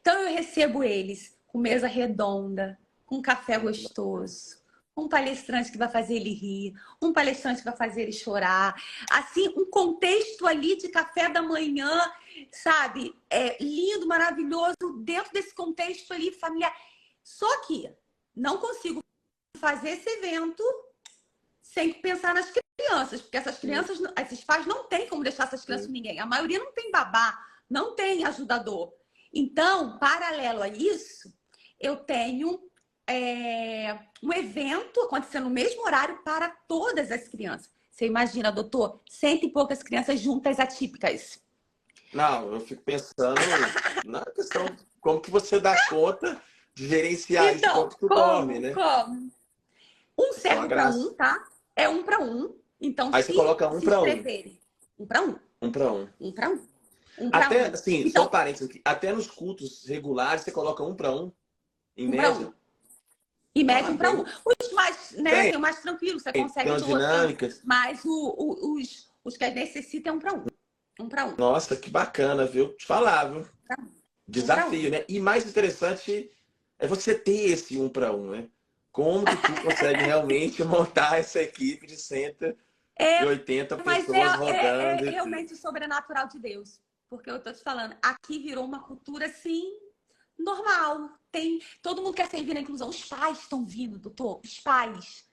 Então eu recebo eles com mesa redonda, com café gostoso, um palestrante que vai fazer ele rir, um palestrante que vai fazer ele chorar. Assim, um contexto ali de café da manhã, sabe? Lindo, maravilhoso, dentro desse contexto ali familiar. Só que não consigo fazer esse evento sem pensar nas crianças, porque essas crianças, esses pais não têm como deixar essas crianças com ninguém. A maioria não tem babá, não tem ajudador. Então, paralelo a isso, eu tenho um evento acontecendo no mesmo horário para todas as crianças. Você imagina, doutor, 100 e poucas crianças juntas atípicas. Não, eu fico pensando na questão como que você dá conta de gerenciar isso Então, enquanto tu dorme, né? como? Um Isso é uma serve para um, graça. tá? É um para um. Então, Aí você se coloca um se para um. inscreverem, um para um, Um para um. um para um, um para Até, um. assim, só um Então, parênteses aqui. Até nos cultos regulares você coloca um para um, em um para média. um. E Ah, mede um para um. bem. Os mais, né, tem o mais tranquilo, você Tem consegue umas dois, tem. dinâmicas. Mas os que necessitam é um para um. Um para um. Nossa, que bacana, viu? Te falar, viu? Um para um. Desafio, né? E mais interessante é você ter esse um para um, né? Como que tu consegue realmente montar essa equipe de 180 Mas pessoas rodando é e tudo. realmente o sobrenatural de Deus. Porque eu tô te falando, aqui virou uma cultura assim, normal. Todo mundo quer servir na inclusão. Os pais estão vindo, doutor. Os pais.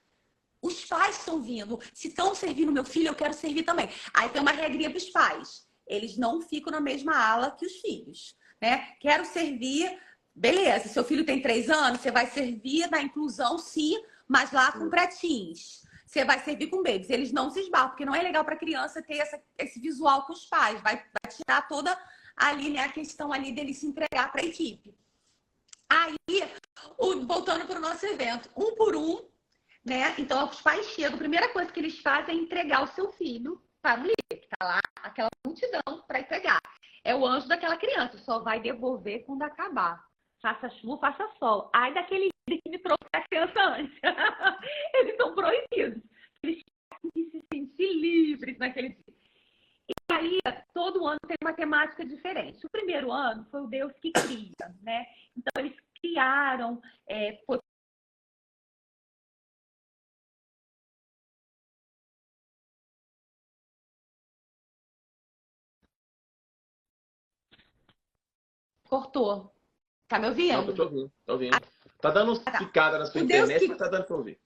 Os pais estão vindo. Se estão servindo meu filho, eu quero servir também. Aí tem uma regrinha para os pais. Eles não ficam na mesma ala que os filhos, né? Quero servir, beleza. Seu filho tem 3 anos, você vai servir na inclusão, sim, mas lá com pretinhos. você vai servir com babies. Eles não se esbarram, porque não é legal para a criança ter esse visual com os pais. Vai tirar toda ali, né, a questão ali dele se entregar para a equipe. Aí, voltando para o nosso evento, um por um, né? Então, os pais chegam, a primeira coisa que eles fazem é entregar o seu filho para o líder, que está lá, aquela multidão para entregar. É o anjo daquela criança, só vai devolver quando acabar. Faça chuva, faça sol. Ai daquele líder que me trouxe a criança antes. Eles são proibidos. Eles têm que se sentir livres naquele dia. E aí, todo ano tem uma temática diferente. O primeiro ano foi o Deus que cria, né? Então, eles criaram... Cortou. Tá me Não, tô ouvindo? te ouvindo, tô ouvindo. Tá dando uns picada na sua internet, mas tá dando pra ouvir.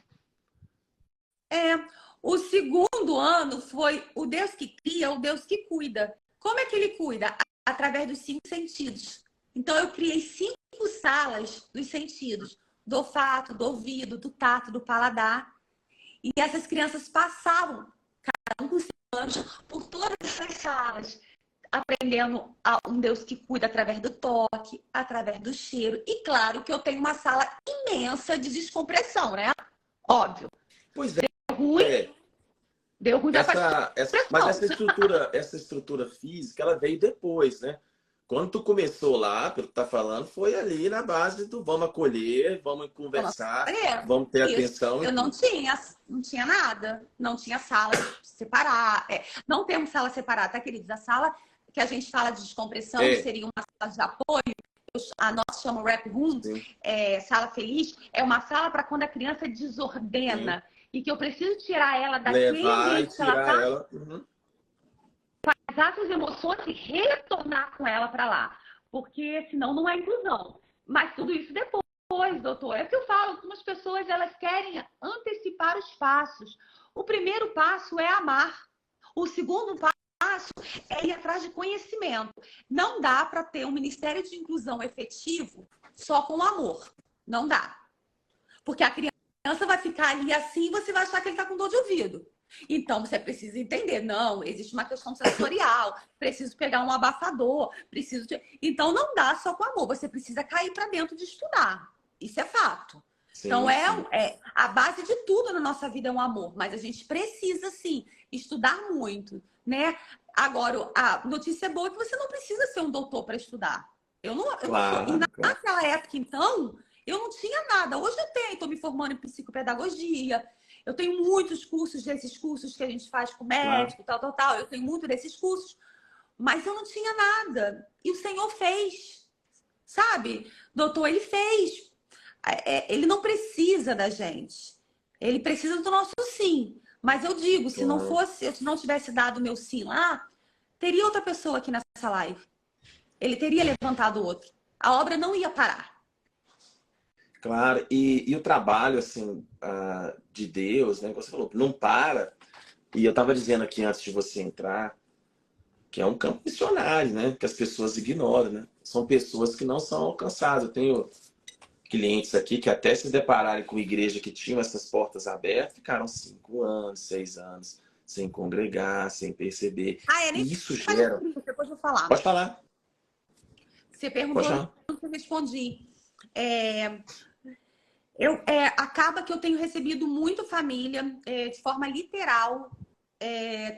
O segundo ano foi o Deus que cria, o Deus que cuida. Como é que ele cuida? Através dos 5 sentidos. Então, eu criei 5 salas dos sentidos. Do olfato, do ouvido, do tato, do paladar. E essas crianças passavam, cada um com 5 anos, por todas essas salas, aprendendo a um Deus que cuida através do toque, através do cheiro. E claro que eu tenho uma sala imensa de descompressão, né? Óbvio. Pois é. Deu ruim mas essa estrutura física, ela veio depois, né? Quando tu começou lá, pelo que tá falando, foi ali na base do vamos acolher, vamos conversar, vamos ter atenção. Eu não tinha nada. Não tinha sala separada. Não temos sala separada, tá, queridos? A sala que a gente fala de descompressão seria uma sala de apoio. A nossa chama Rap Room, sala feliz. É uma sala para quando a criança desordena. Sim. E que eu preciso tirar ela daquele ambiente que ela tá. Passar as emoções e retornar com ela para lá. Porque senão não é inclusão. Mas tudo isso depois, doutor. É o que eu falo, algumas pessoas elas querem antecipar os passos. O primeiro passo é amar. O segundo passo é ir atrás de conhecimento. Não dá para ter um ministério de inclusão efetivo só com amor. Não dá. Porque a criança vai ficar ali assim e você vai achar que ele está com dor de ouvido. Então, você precisa entender. Não, existe uma questão sensorial. Preciso pegar um abafador. Então, não dá só com amor. Você precisa cair para dentro de estudar. Isso é fato. Sim, então, a base de tudo na nossa vida é um amor. Mas a gente precisa, sim, estudar muito, né? Agora, a notícia boa é que você não precisa ser um doutor para estudar. Naquela época, então... Eu não tinha nada. Hoje eu tenho, estou me formando em psicopedagogia. Eu tenho muitos cursos desses cursos que a gente faz com médico, tal. Eu tenho muito desses cursos. Mas eu não tinha nada. E o Senhor fez. Sabe? Doutor, ele fez. Ele não precisa da gente. Ele precisa do nosso sim. Mas eu digo, se não tivesse dado o meu sim lá, teria outra pessoa aqui nessa live. Ele teria levantado outro. A obra não ia parar. Claro, e o trabalho, assim, de Deus, né? Você falou, não para. E eu estava dizendo aqui antes de você entrar, que é um campo missionário, né? Que as pessoas ignoram, né? São pessoas que não são alcançadas. Eu tenho clientes aqui que até se depararem com igreja que tinham essas portas abertas, ficaram 5 anos, 6 anos, sem congregar, sem perceber. E isso gera... Depois eu vou falar. Pode falar. Você perguntou, eu respondi. Acaba que eu tenho recebido muito família, de forma literal,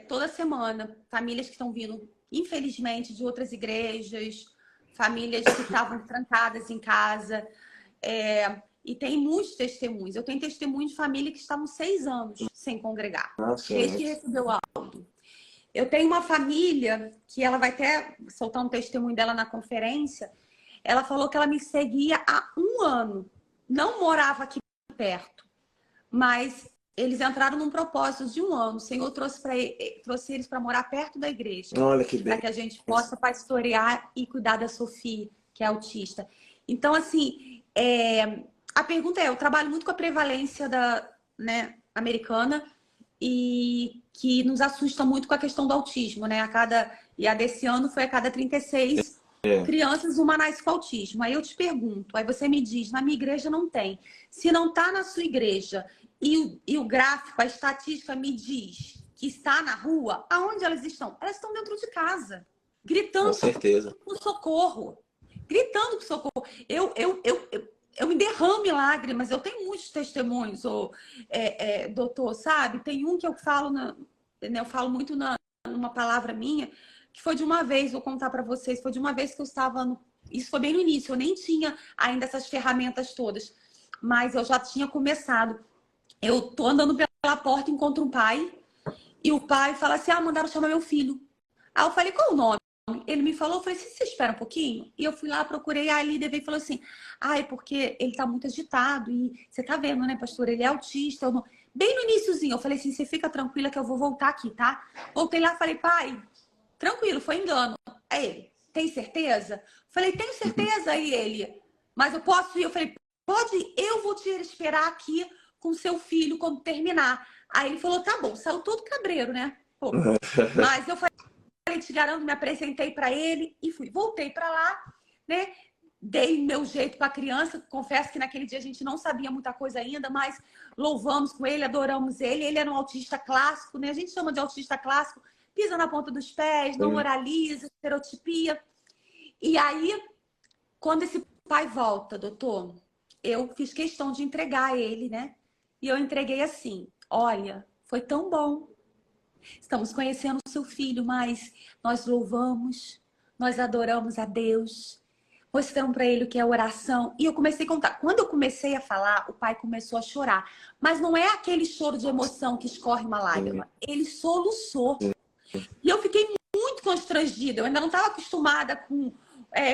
toda semana. Famílias que estão vindo, infelizmente, de outras igrejas, famílias que estavam trancadas em casa. E tem muitos testemunhos. Eu tenho testemunho de família que estavam 6 anos sem congregar, desde que recebeu o áudio. Eu tenho uma família que ela vai até soltar um testemunho dela na conferência. Ela falou que ela me seguia há 1 ano. Não morava aqui perto, mas eles entraram num propósito de 1 ano. O Senhor trouxe eles para morar perto da igreja. Olha que bem. Para que a gente possa pastorear e cuidar da Sofia, que é autista. Então, assim, a pergunta eu trabalho muito com a prevalência americana e que nos assusta muito com a questão do autismo, né? E a desse ano foi a cada 36 crianças, uma nasce com autismo. Aí eu te pergunto, aí você me diz, na minha igreja não tem. Se não está na sua igreja e o gráfico, a estatística me diz que está na rua, aonde elas estão? Elas estão dentro de casa, Com gritando certeza. por socorro. Gritando por socorro. Eu me derramo em lágrimas. Eu tenho muitos testemunhos, doutor, sabe? Tem um que eu falo, né, eu falo muito numa palavra minha, que foi de uma vez, vou contar para vocês, foi de uma vez que eu estava isso foi bem no início, eu nem tinha ainda essas ferramentas todas, mas eu já tinha começado. Eu tô andando pela porta, encontro um pai, e o pai fala assim, mandaram chamar meu filho. Aí eu falei, qual o nome? Ele me falou, eu falei, você espera um pouquinho? E eu fui lá, procurei, a líder veio e falou assim, é porque ele tá muito agitado, e você tá vendo, né, pastor, ele é autista. Bem no iniciozinho, eu falei assim, você fica tranquila que eu vou voltar aqui, tá? Voltei lá, falei, pai, tranquilo, foi engano. Aí ele, tem certeza? Falei, tenho certeza. Aí ele, mas eu posso ir? Eu falei, pode, eu vou te esperar aqui com seu filho quando terminar. Aí ele falou, tá bom, saiu todo cabreiro, né? Pô, mas eu falei, te garanto, me apresentei para ele e fui. Voltei para lá, né? Dei meu jeito para a criança. Confesso que naquele dia a gente não sabia muita coisa ainda, mas louvamos com ele, adoramos ele. Ele era um autista clássico, né? A gente chama de autista clássico, pisa na ponta dos pés, não oraliza, estereotipia. E aí, quando esse pai volta, doutor, eu fiz questão de entregar ele, né? E eu entreguei assim: olha, foi tão bom. Estamos conhecendo o seu filho, mas nós louvamos, nós adoramos a Deus. Mostramos para ele o que é oração. E eu comecei a contar. Quando eu comecei a falar, o pai começou a chorar. Mas não é aquele choro de emoção que escorre uma lágrima. Ele soluçou. E eu fiquei muito constrangida. Eu ainda não estava acostumada com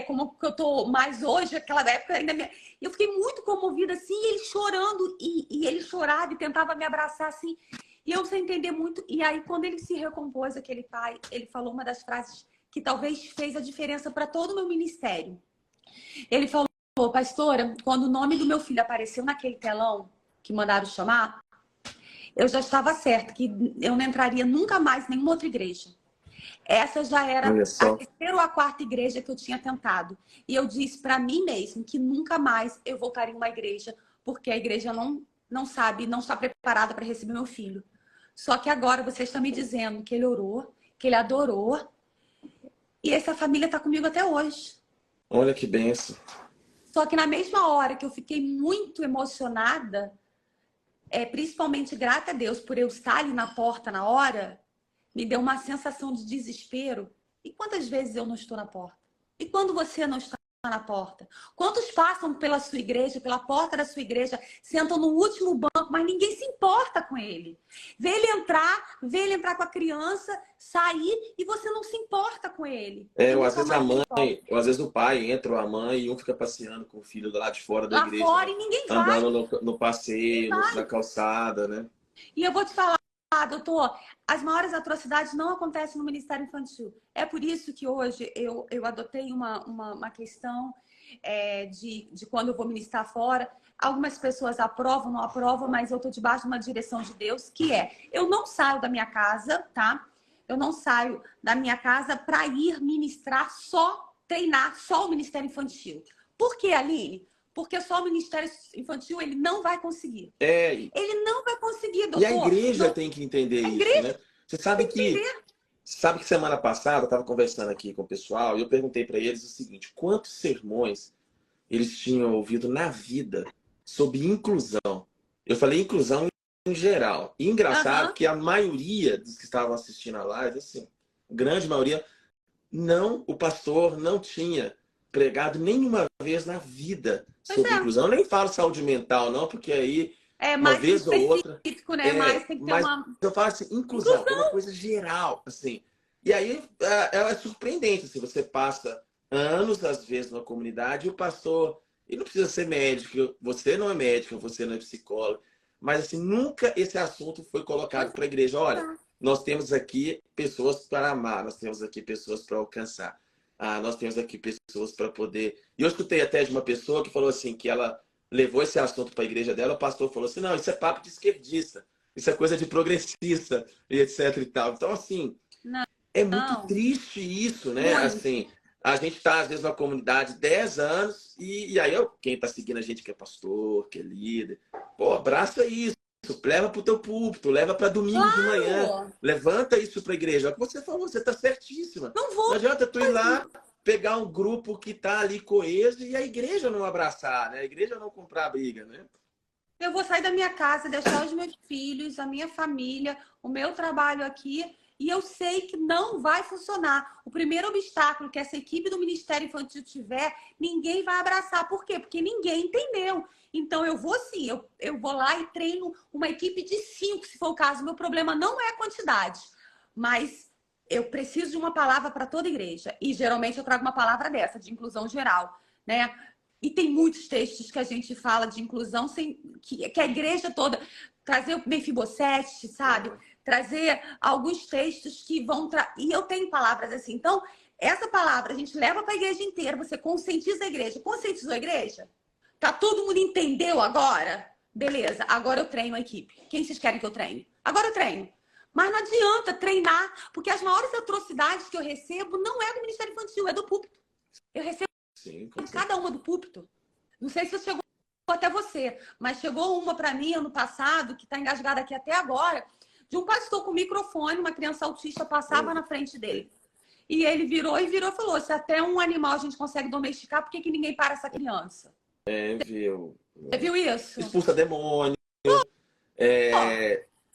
como que eu tô mais hoje, aquela época ainda eu fiquei muito comovida assim, ele chorando e ele chorava e tentava me abraçar assim. E eu sem entender muito. E aí, quando ele se recompôs, aquele pai, ele falou uma das frases que talvez fez a diferença para todo o meu ministério. Ele falou, pastora, quando o nome do meu filho apareceu naquele telão que mandaram chamar, eu já estava certa que eu não entraria nunca mais em nenhuma outra igreja. Essa já era a terceira ou a quarta igreja que eu tinha tentado. E eu disse para mim mesmo que nunca mais eu voltaria em uma igreja, porque a igreja não sabe, não está preparada para receber meu filho. Só que agora você está me dizendo que ele orou, que ele adorou, e essa família está comigo até hoje. Olha que benção. Só que na mesma hora que eu fiquei muito emocionada, principalmente grata a Deus por eu estar ali na porta na hora, me deu uma sensação de desespero. E quantas vezes eu não estou na porta? E quando você não está na porta? Quantos passam pela sua igreja, pela porta da sua igreja, sentam no último banco, mas ninguém se importa com ele. Vê ele entrar com a criança, sair e você não se importa com ele. Ou às vezes a mãe, ou às vezes o pai entra ou a mãe e um fica passeando com o filho lá de fora da igreja. Lá fora, né? e ninguém andando vai. no passeio, na calçada, né? E eu vou te falar, doutor, as maiores atrocidades não acontecem no Ministério Infantil. É por isso que hoje eu adotei uma questão de quando eu vou ministrar fora. Algumas pessoas aprovam, não aprovam, mas eu estou debaixo de uma direção de Deus, que eu não saio da minha casa, tá? Eu não saio da minha casa para ir ministrar treinar só o Ministério Infantil. Por que, Aline? Porque só o Ministério Infantil ele não vai conseguir. Ele não vai conseguir, doutor. E a igreja tem que entender isso, né? Você sabe que semana passada eu estava conversando aqui com o pessoal e eu perguntei para eles o seguinte: quantos sermões eles tinham ouvido na vida sobre inclusão? Eu falei inclusão em geral. E engraçado que a maioria dos que estavam assistindo a live, assim, grande maioria, o pastor não tinha pregado nenhuma vez na vida sobre inclusão. Eu nem falo saúde mental, não, porque aí uma vez ou outra. Né? Mas tem que ter eu falo assim, inclusão é uma coisa geral, assim. E aí é surpreendente, assim, você passa anos, às vezes, na comunidade, e o pastor, ele não precisa ser médico, você não é médico, você não é psicólogo, mas assim, nunca esse assunto foi colocado para a igreja. Olha, nós temos aqui pessoas para amar, nós temos aqui pessoas para alcançar. Nós temos aqui pessoas para poder... E eu escutei até de uma pessoa que falou assim, que ela levou esse assunto para a igreja dela, o pastor falou assim, não, isso é papo de esquerdista, isso é coisa de progressista, e etc e tal. Então, assim, é muito triste isso, né? Assim, a gente está, às vezes, na comunidade 10 anos, e aí quem está seguindo a gente que é pastor, que é líder, abraça isso. leva para o teu púlpito, leva para domingo de manhã, Claro! levanta isso para a igreja. É o que você falou, você está certíssima. Não Não vou. adianta tu ir lá, pegar um grupo que está ali coeso e a igreja não abraçar, né? A igreja não comprar a briga, né? Eu vou sair da minha casa, deixar os meus filhos, a minha família, o meu trabalho aqui, e eu sei que não vai funcionar. O primeiro obstáculo que essa equipe do Ministério Infantil tiver, ninguém vai abraçar. Por quê? Porque ninguém entendeu. Então eu vou sim, eu vou lá e treino uma equipe de 5, se for o caso. Meu problema não é a quantidade, mas eu preciso de uma palavra para toda igreja. E geralmente eu trago uma palavra dessa, de inclusão geral, né? E tem muitos textos que a gente fala de inclusão sem que a igreja toda trazer o Mefibosete, sabe? Trazer alguns textos que vão e eu tenho palavras assim. Então, essa palavra a gente leva para a igreja inteira, você conscientiza a igreja. Conscientizou a igreja? Tá todo mundo entendeu agora? Beleza, agora eu treino a equipe. Quem vocês querem que eu treine? Agora eu treino. Mas não adianta treinar, porque as maiores atrocidades que eu recebo não é do Ministério Infantil, é do púlpito. Eu recebo Sim, cada uma do púlpito. Não sei se chegou até você, mas chegou uma para mim ano passado, que está engasgada aqui até agora, de um pastor com microfone, uma criança autista passava na frente dele. E ele virou e falou: se até um animal a gente consegue domesticar, por que, que ninguém para essa criança? viu? Você viu isso? Expulsa demônio, Pô,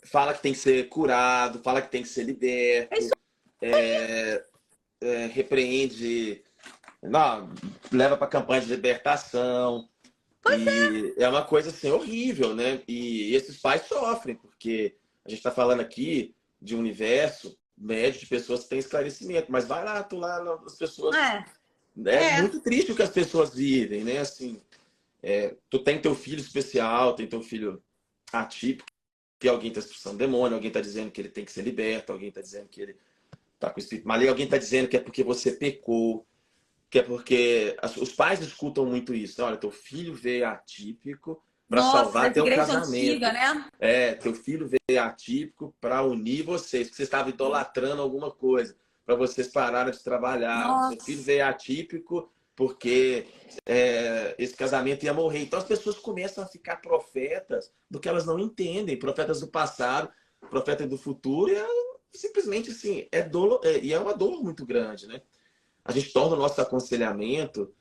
fala que tem que ser curado, fala que tem que ser é isso liberto, repreende, não, leva para campanha de libertação. E é uma coisa assim horrível, né? E esses pais sofrem, porque a gente está falando aqui de um universo médio de pessoas que têm esclarecimento, mas vai lá, tu lá, as pessoas. é. É É. muito triste o que as pessoas vivem, né? Assim, tu tem teu filho especial, tem teu filho atípico, que alguém está expulsando demônio, alguém está dizendo que ele tem que ser liberto, alguém está dizendo que ele está com o espírito maligno, alguém está dizendo que é porque você pecou, que é porque os pais escutam muito isso. Olha, teu filho veio atípico para Nossa, salvar das teu igrejas antigas, casamento. né? Teu filho veio atípico para unir vocês, porque vocês estavam idolatrando alguma coisa, para vocês pararem de trabalhar. Seu filho Nossa. veio atípico porque esse casamento ia morrer. Então as pessoas começam a ficar profetas do que elas não entendem, profetas do passado, profetas do futuro, e simplesmente assim, e é uma dor muito grande, né? A gente torna o nosso aconselhamento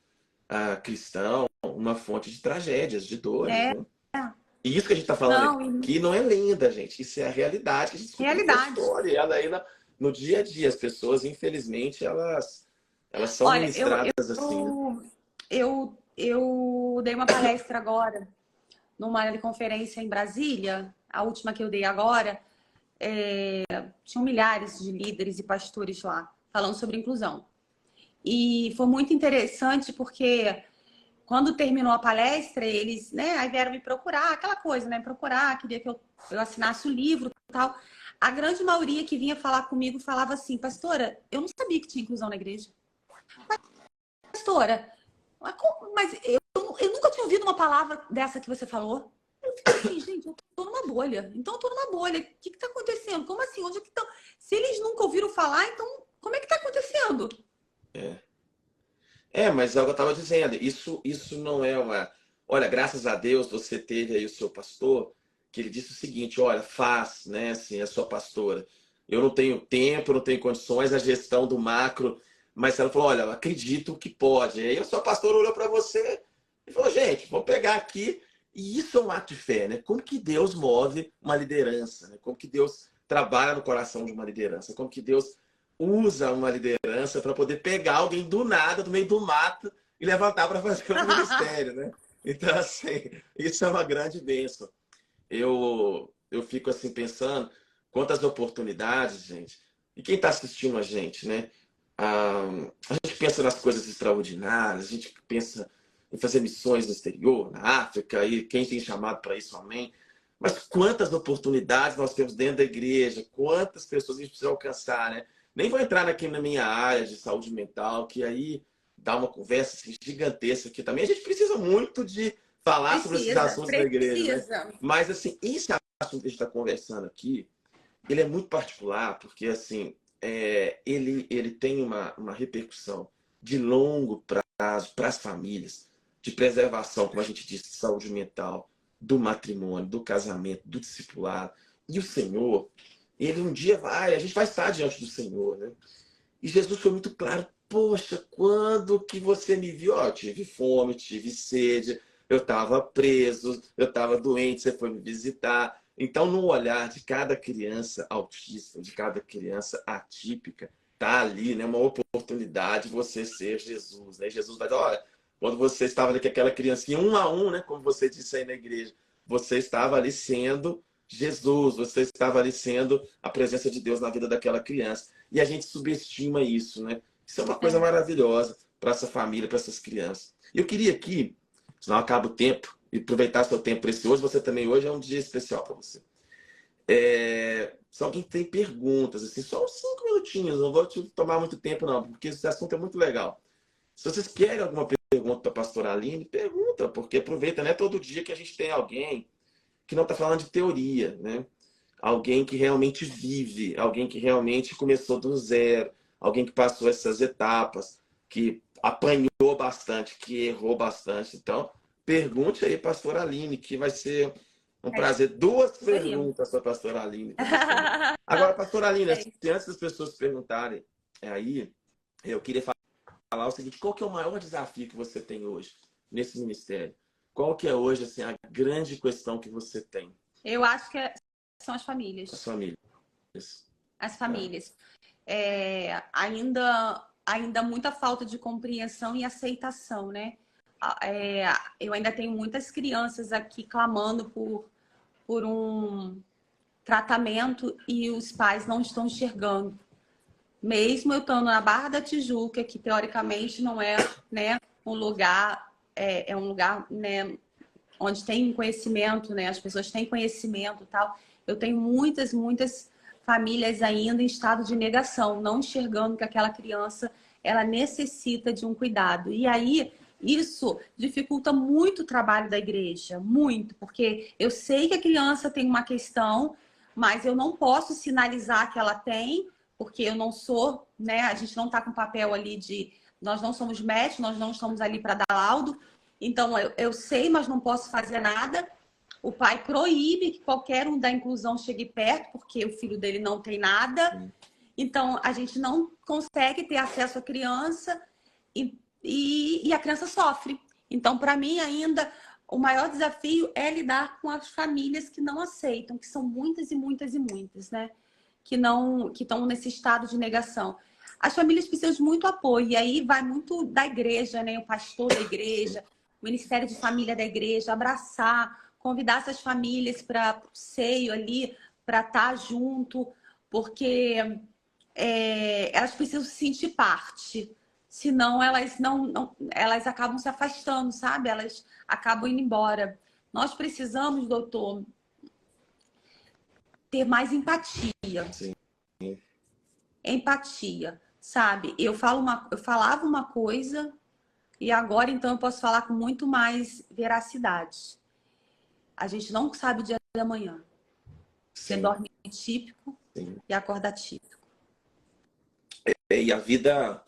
cristão uma fonte de tragédias, de dores, É. né? E isso que a gente está falando Não, aqui não é lenda, gente. Isso é a realidade que a gente escuta no realidade. consultório. E ela aí no dia a dia, as pessoas, infelizmente, elas são Olha, ministradas assim, né? eu dei uma palestra agora numa conferência em Brasília, a última que eu dei agora, tinham milhares de líderes e pastores lá falando sobre inclusão. E foi muito interessante porque quando terminou a palestra, eles, né, aí vieram me procurar, aquela coisa, né, procurar, queria que eu assinasse o livro e tal. A grande maioria que vinha falar comigo falava assim: pastora, eu não sabia que tinha inclusão na igreja. Pastora, mas eu nunca tinha ouvido uma palavra dessa que você falou. Eu fiquei assim, gente, eu tô numa bolha. Então eu tô numa bolha. O que que tá acontecendo? Como assim? Onde é que estão? Se eles nunca ouviram falar, então como é que tá acontecendo? Mas é o que eu estava dizendo. Isso não é uma. Olha, graças a Deus você teve aí o seu pastor, que ele disse o seguinte: olha, faz, né? Assim, a sua pastora. Eu não tenho tempo, não tenho condições, a gestão do macro. Mas ela falou: olha, eu acredito que pode. Aí a sua pastora olhou para você e falou: gente, vou pegar aqui. E isso é um ato de fé, né? Como que Deus move uma liderança, né? Como que Deus trabalha no coração de uma liderança, como que Deus usa uma liderança para poder pegar alguém do nada, do meio do mato, e levantar para fazer um ministério, né? Então, assim, isso é uma grande bênção. Eu fico assim pensando quantas oportunidades, gente. E quem está assistindo a gente, né? A gente pensa nas coisas extraordinárias, a gente pensa em fazer missões no exterior, na África, e quem tem chamado para isso, amém. Mas quantas oportunidades nós temos dentro da igreja, quantas pessoas a gente precisa alcançar, né? Nem vou entrar aqui na minha área de saúde mental, que aí dá uma conversa assim, gigantesca aqui também. A gente precisa muito de falar sobre esses Precisa, assuntos na igreja, né? precisa. Mas, assim, esse assunto que a gente está conversando aqui, ele é muito particular, porque, assim, ele tem uma repercussão de longo prazo para as famílias, de preservação, como a gente disse, de saúde mental. do matrimônio, do casamento, do discipulado. E o Senhor, ele um dia vai, a gente vai estar diante do Senhor, né? E Jesus foi muito claro. Poxa, quando que você me viu? Ó, eu tive fome, tive sede, eu estava preso, eu estava doente, você foi me visitar. Então, no olhar de cada criança autista, de cada criança atípica, tá ali, né, uma oportunidade de você ser Jesus, né? Jesus vai dizer, olha, quando você estava ali com aquela criancinha, um a um, né, como você disse aí na igreja, você estava ali sendo Jesus, você estava ali sendo a presença de Deus na vida daquela criança. E a gente subestima isso, né? Isso é uma coisa É. maravilhosa para essa família, para essas crianças. E eu queria aqui, senão acaba o tempo, e aproveitar seu tempo precioso, você também hoje é um dia especial para você. Se alguém tem perguntas, assim, só uns 5 minutinhos, não vou te tomar muito tempo, não, porque esse assunto é muito legal. Se vocês querem alguma pergunta para a pastora Aline, pergunta, porque aproveita, não é todo dia que a gente tem alguém que não está falando de teoria, né? Alguém que realmente vive, alguém que realmente começou do zero, alguém que passou essas etapas, que apanhou bastante, que errou bastante. Então, pergunte aí, pastora Aline, que vai ser um É prazer. Duas isso aí. perguntas para a pastora Aline para responder. Agora, pastora Aline, É isso. antes das pessoas perguntarem aí, eu queria falar o seguinte, qual que é o maior desafio que você tem hoje nesse ministério? Qual que é hoje assim, a grande questão que você tem? Eu acho que são as As famílias. famílias. As Tá? famílias. Ainda muita falta de compreensão e aceitação, né? Eu ainda tenho muitas crianças aqui clamando por um tratamento e os pais não estão enxergando. Mesmo eu estando na Barra da Tijuca, que teoricamente não é, né, um lugar, é um lugar, né, onde tem conhecimento, né, as pessoas têm conhecimento e tal. Eu tenho muitas famílias ainda em estado de negação, não enxergando que aquela criança ela necessita de um cuidado. E aí isso dificulta muito o trabalho da igreja, muito, porque eu sei que a criança tem uma questão, mas eu não posso sinalizar que ela tem, porque eu não sou, né? A gente não está com papel ali de. Nós não somos médicos, nós não estamos ali para dar laudo. Então, eu sei, mas não posso fazer nada. O pai proíbe que qualquer um da inclusão chegue perto, porque o filho dele não tem nada. Então, a gente não consegue ter acesso à criança e a criança sofre. Então, para mim, ainda, o maior desafio é lidar com as famílias que não aceitam, que são muitas e muitas e muitas, né? Que estão nesse estado de negação. As famílias precisam de muito apoio, e aí vai muito da igreja, né? O pastor da igreja, o Ministério de Família da igreja, abraçar, convidar essas famílias para o seio ali, para estar junto, porque elas precisam se sentir parte. Senão elas elas acabam se afastando, sabe? Elas acabam indo embora. Nós precisamos, doutor, ter mais empatia. Sim. Empatia, sabe? Eu falava uma coisa e agora então eu posso falar com muito mais veracidade. A gente não sabe o dia da manhã. Você Sim. dorme típico Sim. e acorda típico. E a vida,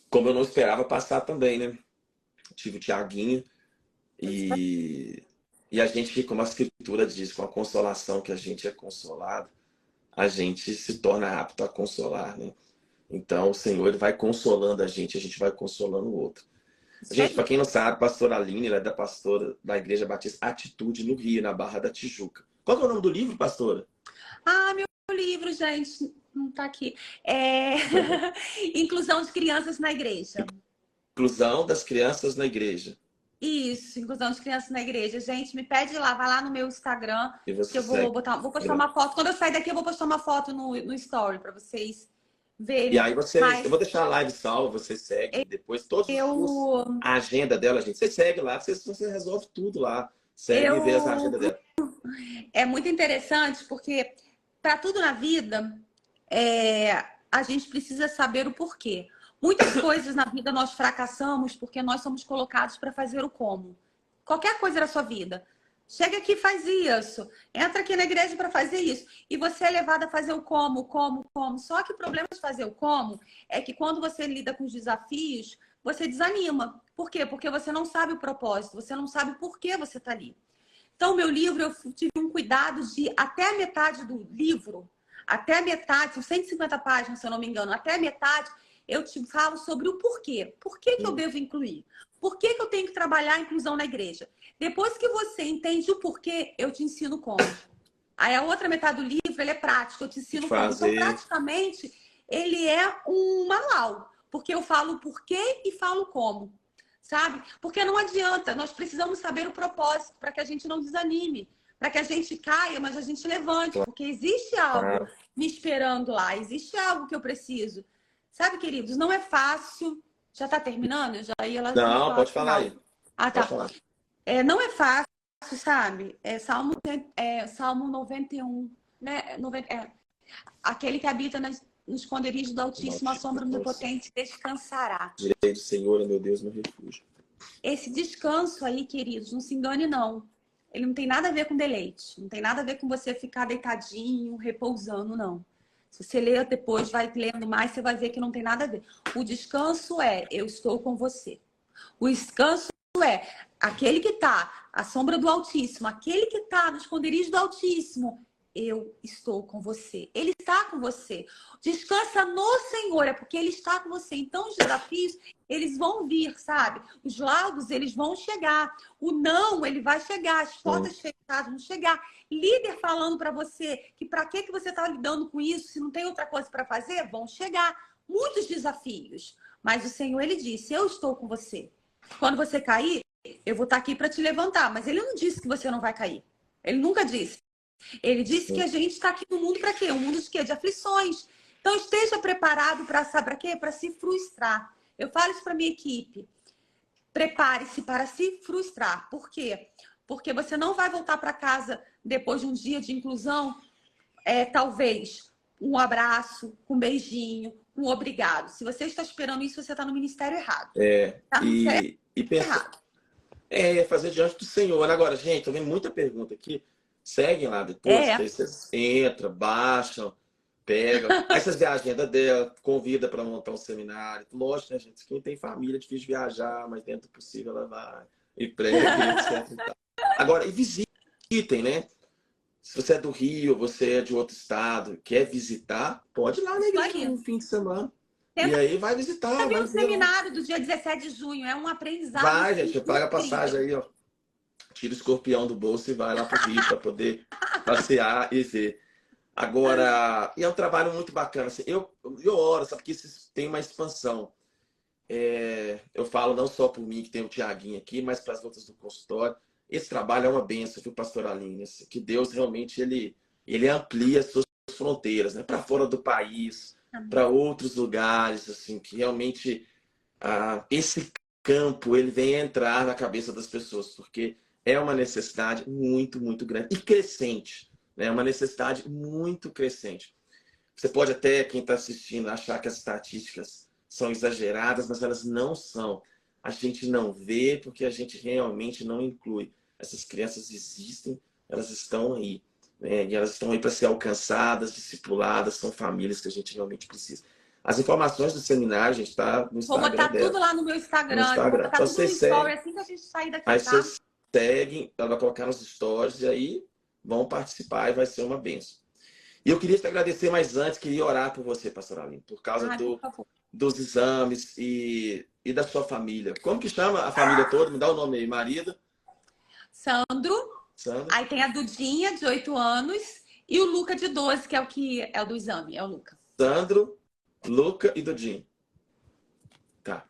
como eu não esperava, passar também, né? Tive o Tiaguinho e a gente, como a escritura diz, com a consolação que a gente é consolado, a gente se torna apto a consolar, né? Então o Senhor ele vai consolando a gente vai consolando o outro. Gente, para quem não sabe, pastora Aline, ela é da pastora da Igreja Batista Atitude no Rio, na Barra da Tijuca. Qual que é o nome do livro, pastora? Ah, meu livro, gente, não tá aqui. Inclusão de crianças na igreja. Inclusão das crianças na igreja. Isso, inclusão de crianças na igreja. Gente, me pede lá, vai lá no meu Instagram, E que você eu vou segue. postar uma foto. Quando eu sair daqui, eu vou postar uma foto no story para vocês E verem. aí eu Mas vou deixar a live salva, você segue. Depois eu, a agenda dela, gente. Você segue lá, você resolve tudo lá. Segue e vê as eu agendas dela. é muito interessante porque para tudo na vida a gente precisa saber o porquê. Muitas coisas na vida nós fracassamos porque nós somos colocados para fazer o como. Qualquer coisa da sua vida. Chega aqui e faz isso. Entra aqui na igreja para fazer isso. E você é levado a fazer o como, como, como. Só que o problema de fazer o como é que quando você lida com os desafios, você desanima. Por quê? Porque você não sabe o propósito, você não sabe por que você está ali. Então, meu livro, eu tive um cuidado de, até a metade do livro, até a metade, são 150 páginas, se eu não me engano, até a metade, eu te falo sobre o porquê. Por que eu devo incluir? Por que eu tenho que trabalhar a inclusão na igreja? Depois que você entende o porquê, eu te ensino como. Aí a outra metade do livro, ele é prático, eu te ensino como. Então, praticamente, ele é um manual. Porque eu falo o porquê e falo como. Sabe? Porque não adianta, nós precisamos saber o propósito para que a gente não desanime, para que a gente caia, mas a gente levante, porque existe algo me esperando lá, existe algo que eu preciso. Sabe, queridos, não é fácil. Já está terminando? Eu já ia lá. Não, pode falar aí. Ah, tá. Não é fácil, sabe? Salmo 91, né? Aquele que habita no esconderijo do Altíssimo, a sombra do Onipotente descansará. Direi do Senhor, meu Deus, meu refúgio. Esse descanso aí, queridos, não se engane, não. Ele não tem nada a ver com deleite. Não tem nada a ver com você ficar deitadinho, repousando, não. Se você ler depois, vai lendo mais, você vai ver que não tem nada a ver. O descanso é, eu estou com você. O descanso é, aquele que está à sombra do Altíssimo, aquele que está no esconderijo do Altíssimo, eu estou com você. Ele está com você. Descansa no Senhor, é porque Ele está com você. Então, os desafios, eles vão vir, sabe? Os laudos, eles vão chegar. O não, ele vai chegar. As portas fechadas vão chegar. Líder falando para você que para que você está lidando com isso, se não tem outra coisa para fazer, vão chegar. Muitos desafios. Mas o Senhor, Ele disse, eu estou com você. Quando você cair, eu vou estar aqui para te levantar. Mas Ele não disse que você não vai cair. Ele nunca disse. Ele disse que a gente está aqui no mundo para quê? Um mundo de quê? De aflições. Então, esteja preparado para, sabe para quê? Para se frustrar. Eu falo isso para minha equipe. Prepare-se para se frustrar. Por quê? Porque você não vai voltar para casa depois de um dia de inclusão, talvez um abraço, um beijinho, um obrigado. Se você está esperando isso, você está no ministério errado. Tá e pensa, fazer diante do Senhor. Agora, gente, tô vendo muita pergunta aqui. Seguem lá depois, vocês entram, baixam, pegam. Aí vocês veem a agenda dela, convida para montar um seminário. Lógico, né, gente? Quem tem família é difícil viajar, mas dentro do possível ela vai. E prega, etc. E tal. Agora, e visitem, né? Se você é do Rio, você é de outro estado, quer visitar, pode ir lá na igreja no fim de semana. E aí vai visitar. Vai ver um seminário do dia 17 de junho, é um aprendizado. Vai, gente, paga a passagem aí, ó. Tira o escorpião do bolso e vai lá pro Rio para poder passear e ver. Agora, e é um trabalho muito bacana. Assim, eu oro, sabe, porque tem uma expansão. Eu falo não só por mim, que tem o Tiaguinho aqui, mas para as outras do consultório. Esse trabalho é uma bênção, viu, pastor Aline? Que Deus realmente ele amplia as suas fronteiras, né? Para fora do país, para outros lugares, assim, que realmente esse campo ele vem entrar na cabeça das pessoas, porque é uma necessidade muito, muito grande e crescente, né? Uma necessidade muito crescente. Você pode até, quem está assistindo, achar que as estatísticas são exageradas, mas elas não são. A gente não vê porque a gente realmente não inclui. Essas crianças existem, elas estão aí, né? E elas estão aí para ser alcançadas, discipuladas, são famílias que a gente realmente precisa. As informações do seminário, a gente está no Instagram. Vou botar tudo lá no meu Instagram. Vou botar então, tudo no story assim que a gente sair daqui. Aí vocês seguem, ela vai colocar nos stories e aí vão participar e vai ser uma bênção. E eu queria te agradecer, mas antes queria orar por você, pastor Aline, por causa dos exames e da sua família. Como que chama a família toda? Me dá o nome aí. Marido? Sandro. Aí tem a Dudinha, de 8 anos, e o Luca, de 12, que é o do exame, é o Luca. Sandro, Luca e Dudinha. Tá.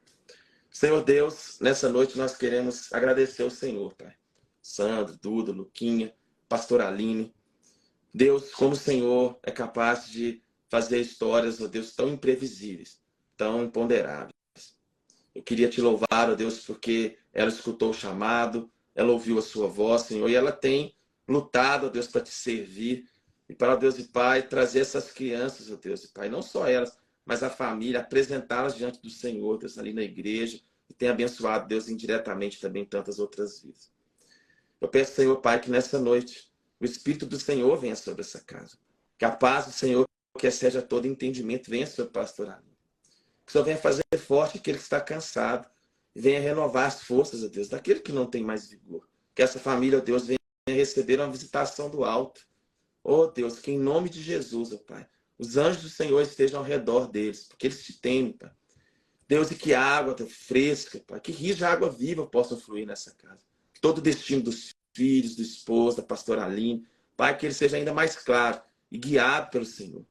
Senhor Deus, nessa noite nós queremos agradecer ao Senhor, Pai. Sandro, Duda, Luquinha, pastor Aline. Deus, como o Senhor é capaz de fazer histórias, ó Deus, tão imprevisíveis, tão imponderáveis. Eu queria te louvar, ó Deus, porque ela escutou o chamado, ela ouviu a sua voz, Senhor, e ela tem lutado, ó Deus, para te servir. E para, ó Deus e Pai, trazer essas crianças, ó Deus e Pai, não só elas, mas a família, apresentá-las diante do Senhor, Deus, ali na igreja, e tem abençoado, Deus, indiretamente também tantas outras vidas. Eu peço, Senhor Pai, que nessa noite o Espírito do Senhor venha sobre essa casa. Que a paz do Senhor, que excede a todo entendimento, venha sobre o pastor Aline. Que o Senhor venha fazer forte aquele que está cansado. E venha renovar as forças, ó Deus, daquele que não tem mais vigor. Que essa família, ó Deus, venha receber uma visitação do alto. Oh, Deus, que em nome de Jesus, oh, Pai, os anjos do Senhor estejam ao redor deles, porque eles te temem, Pai. Deus, e que a água fresca, Pai, que rios de água viva possam fluir nessa casa. Que todo o destino dos filhos, do esposo, da pastora Aline, Pai, que ele seja ainda mais claro e guiado pelo Senhor.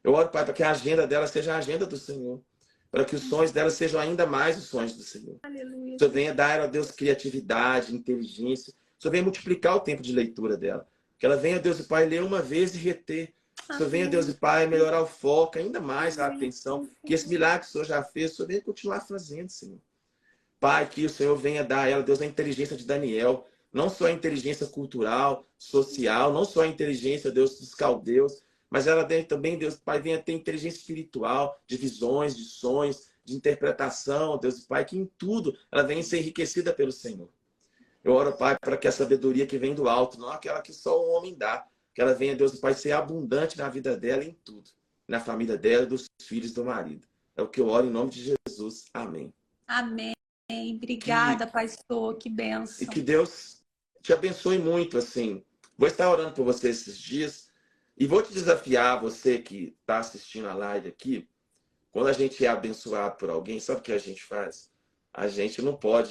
Eu oro, Pai, para que a agenda dela seja a agenda do Senhor, para que os sonhos dela sejam ainda mais os sonhos do Senhor. Aleluia. O Senhor venha dar a Deus criatividade, inteligência. O Senhor venha multiplicar o tempo de leitura dela. Que ela venha, Deus e Pai, ler uma vez e reter. Que o Senhor venha, Deus e Pai, melhorar o foco, ainda mais a atenção. Que esse milagre que o Senhor já fez, o Senhor venha continuar fazendo, Senhor. Pai, que o Senhor venha dar a ela, Deus, a inteligência de Daniel. Não só a inteligência cultural, social, não só a inteligência, Deus, dos caldeus, mas ela também, Deus Pai, venha ter inteligência espiritual, de visões, de sonhos, de interpretação, Deus Pai, que em tudo ela venha ser enriquecida pelo Senhor. Eu oro, Pai, para que a sabedoria que vem do alto, não aquela que só o homem dá, que ela venha, Deus Pai, ser abundante na vida dela em tudo, na família dela, dos filhos, do marido. É o que eu oro em nome de Jesus. Amém. Amém. Obrigada, pastor. Que bênção. E que Deus te abençoe muito, assim. Vou estar orando por você esses dias e vou te desafiar, você que está assistindo a live aqui, quando a gente é abençoado por alguém, sabe o que a gente faz? A gente não pode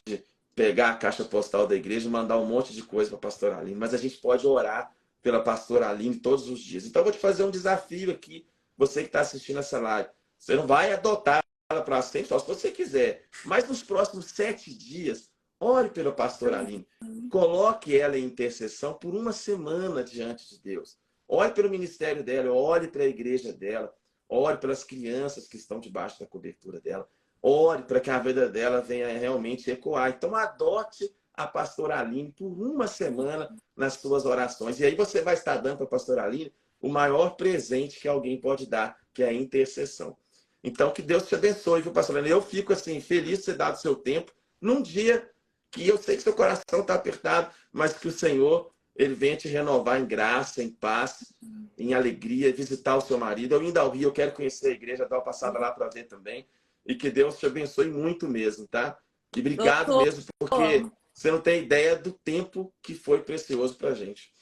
pegar a caixa postal da igreja e mandar um monte de coisa para a pastora Aline, mas a gente pode orar pela pastora Aline todos os dias. Então, eu vou te fazer um desafio aqui, você que está assistindo essa live. Você não vai adotar ela para sempre, só se você quiser. Mas nos próximos 7 dias, ore pela pastora Aline. Coloque ela em intercessão por uma semana diante de Deus. Ore pelo ministério dela, ore pela igreja dela, ore pelas crianças que estão debaixo da cobertura dela. Ore para que a vida dela venha realmente ecoar. Então, adote a pastora Aline por uma semana nas suas orações. E aí você vai estar dando para a pastora Aline o maior presente que alguém pode dar, que é a intercessão. Então, que Deus te abençoe, viu, pastora Aline? Eu fico assim, feliz de ter dado seu tempo num dia que eu sei que seu coração está apertado, mas que o Senhor, ele venha te renovar em graça, em paz, em alegria, visitar o seu marido. Eu indo ao Rio, eu quero conhecer a igreja, dar uma passada lá para ver também. E que Deus te abençoe muito mesmo, tá? E obrigado mesmo, porque você não tem ideia do tempo que foi precioso pra gente.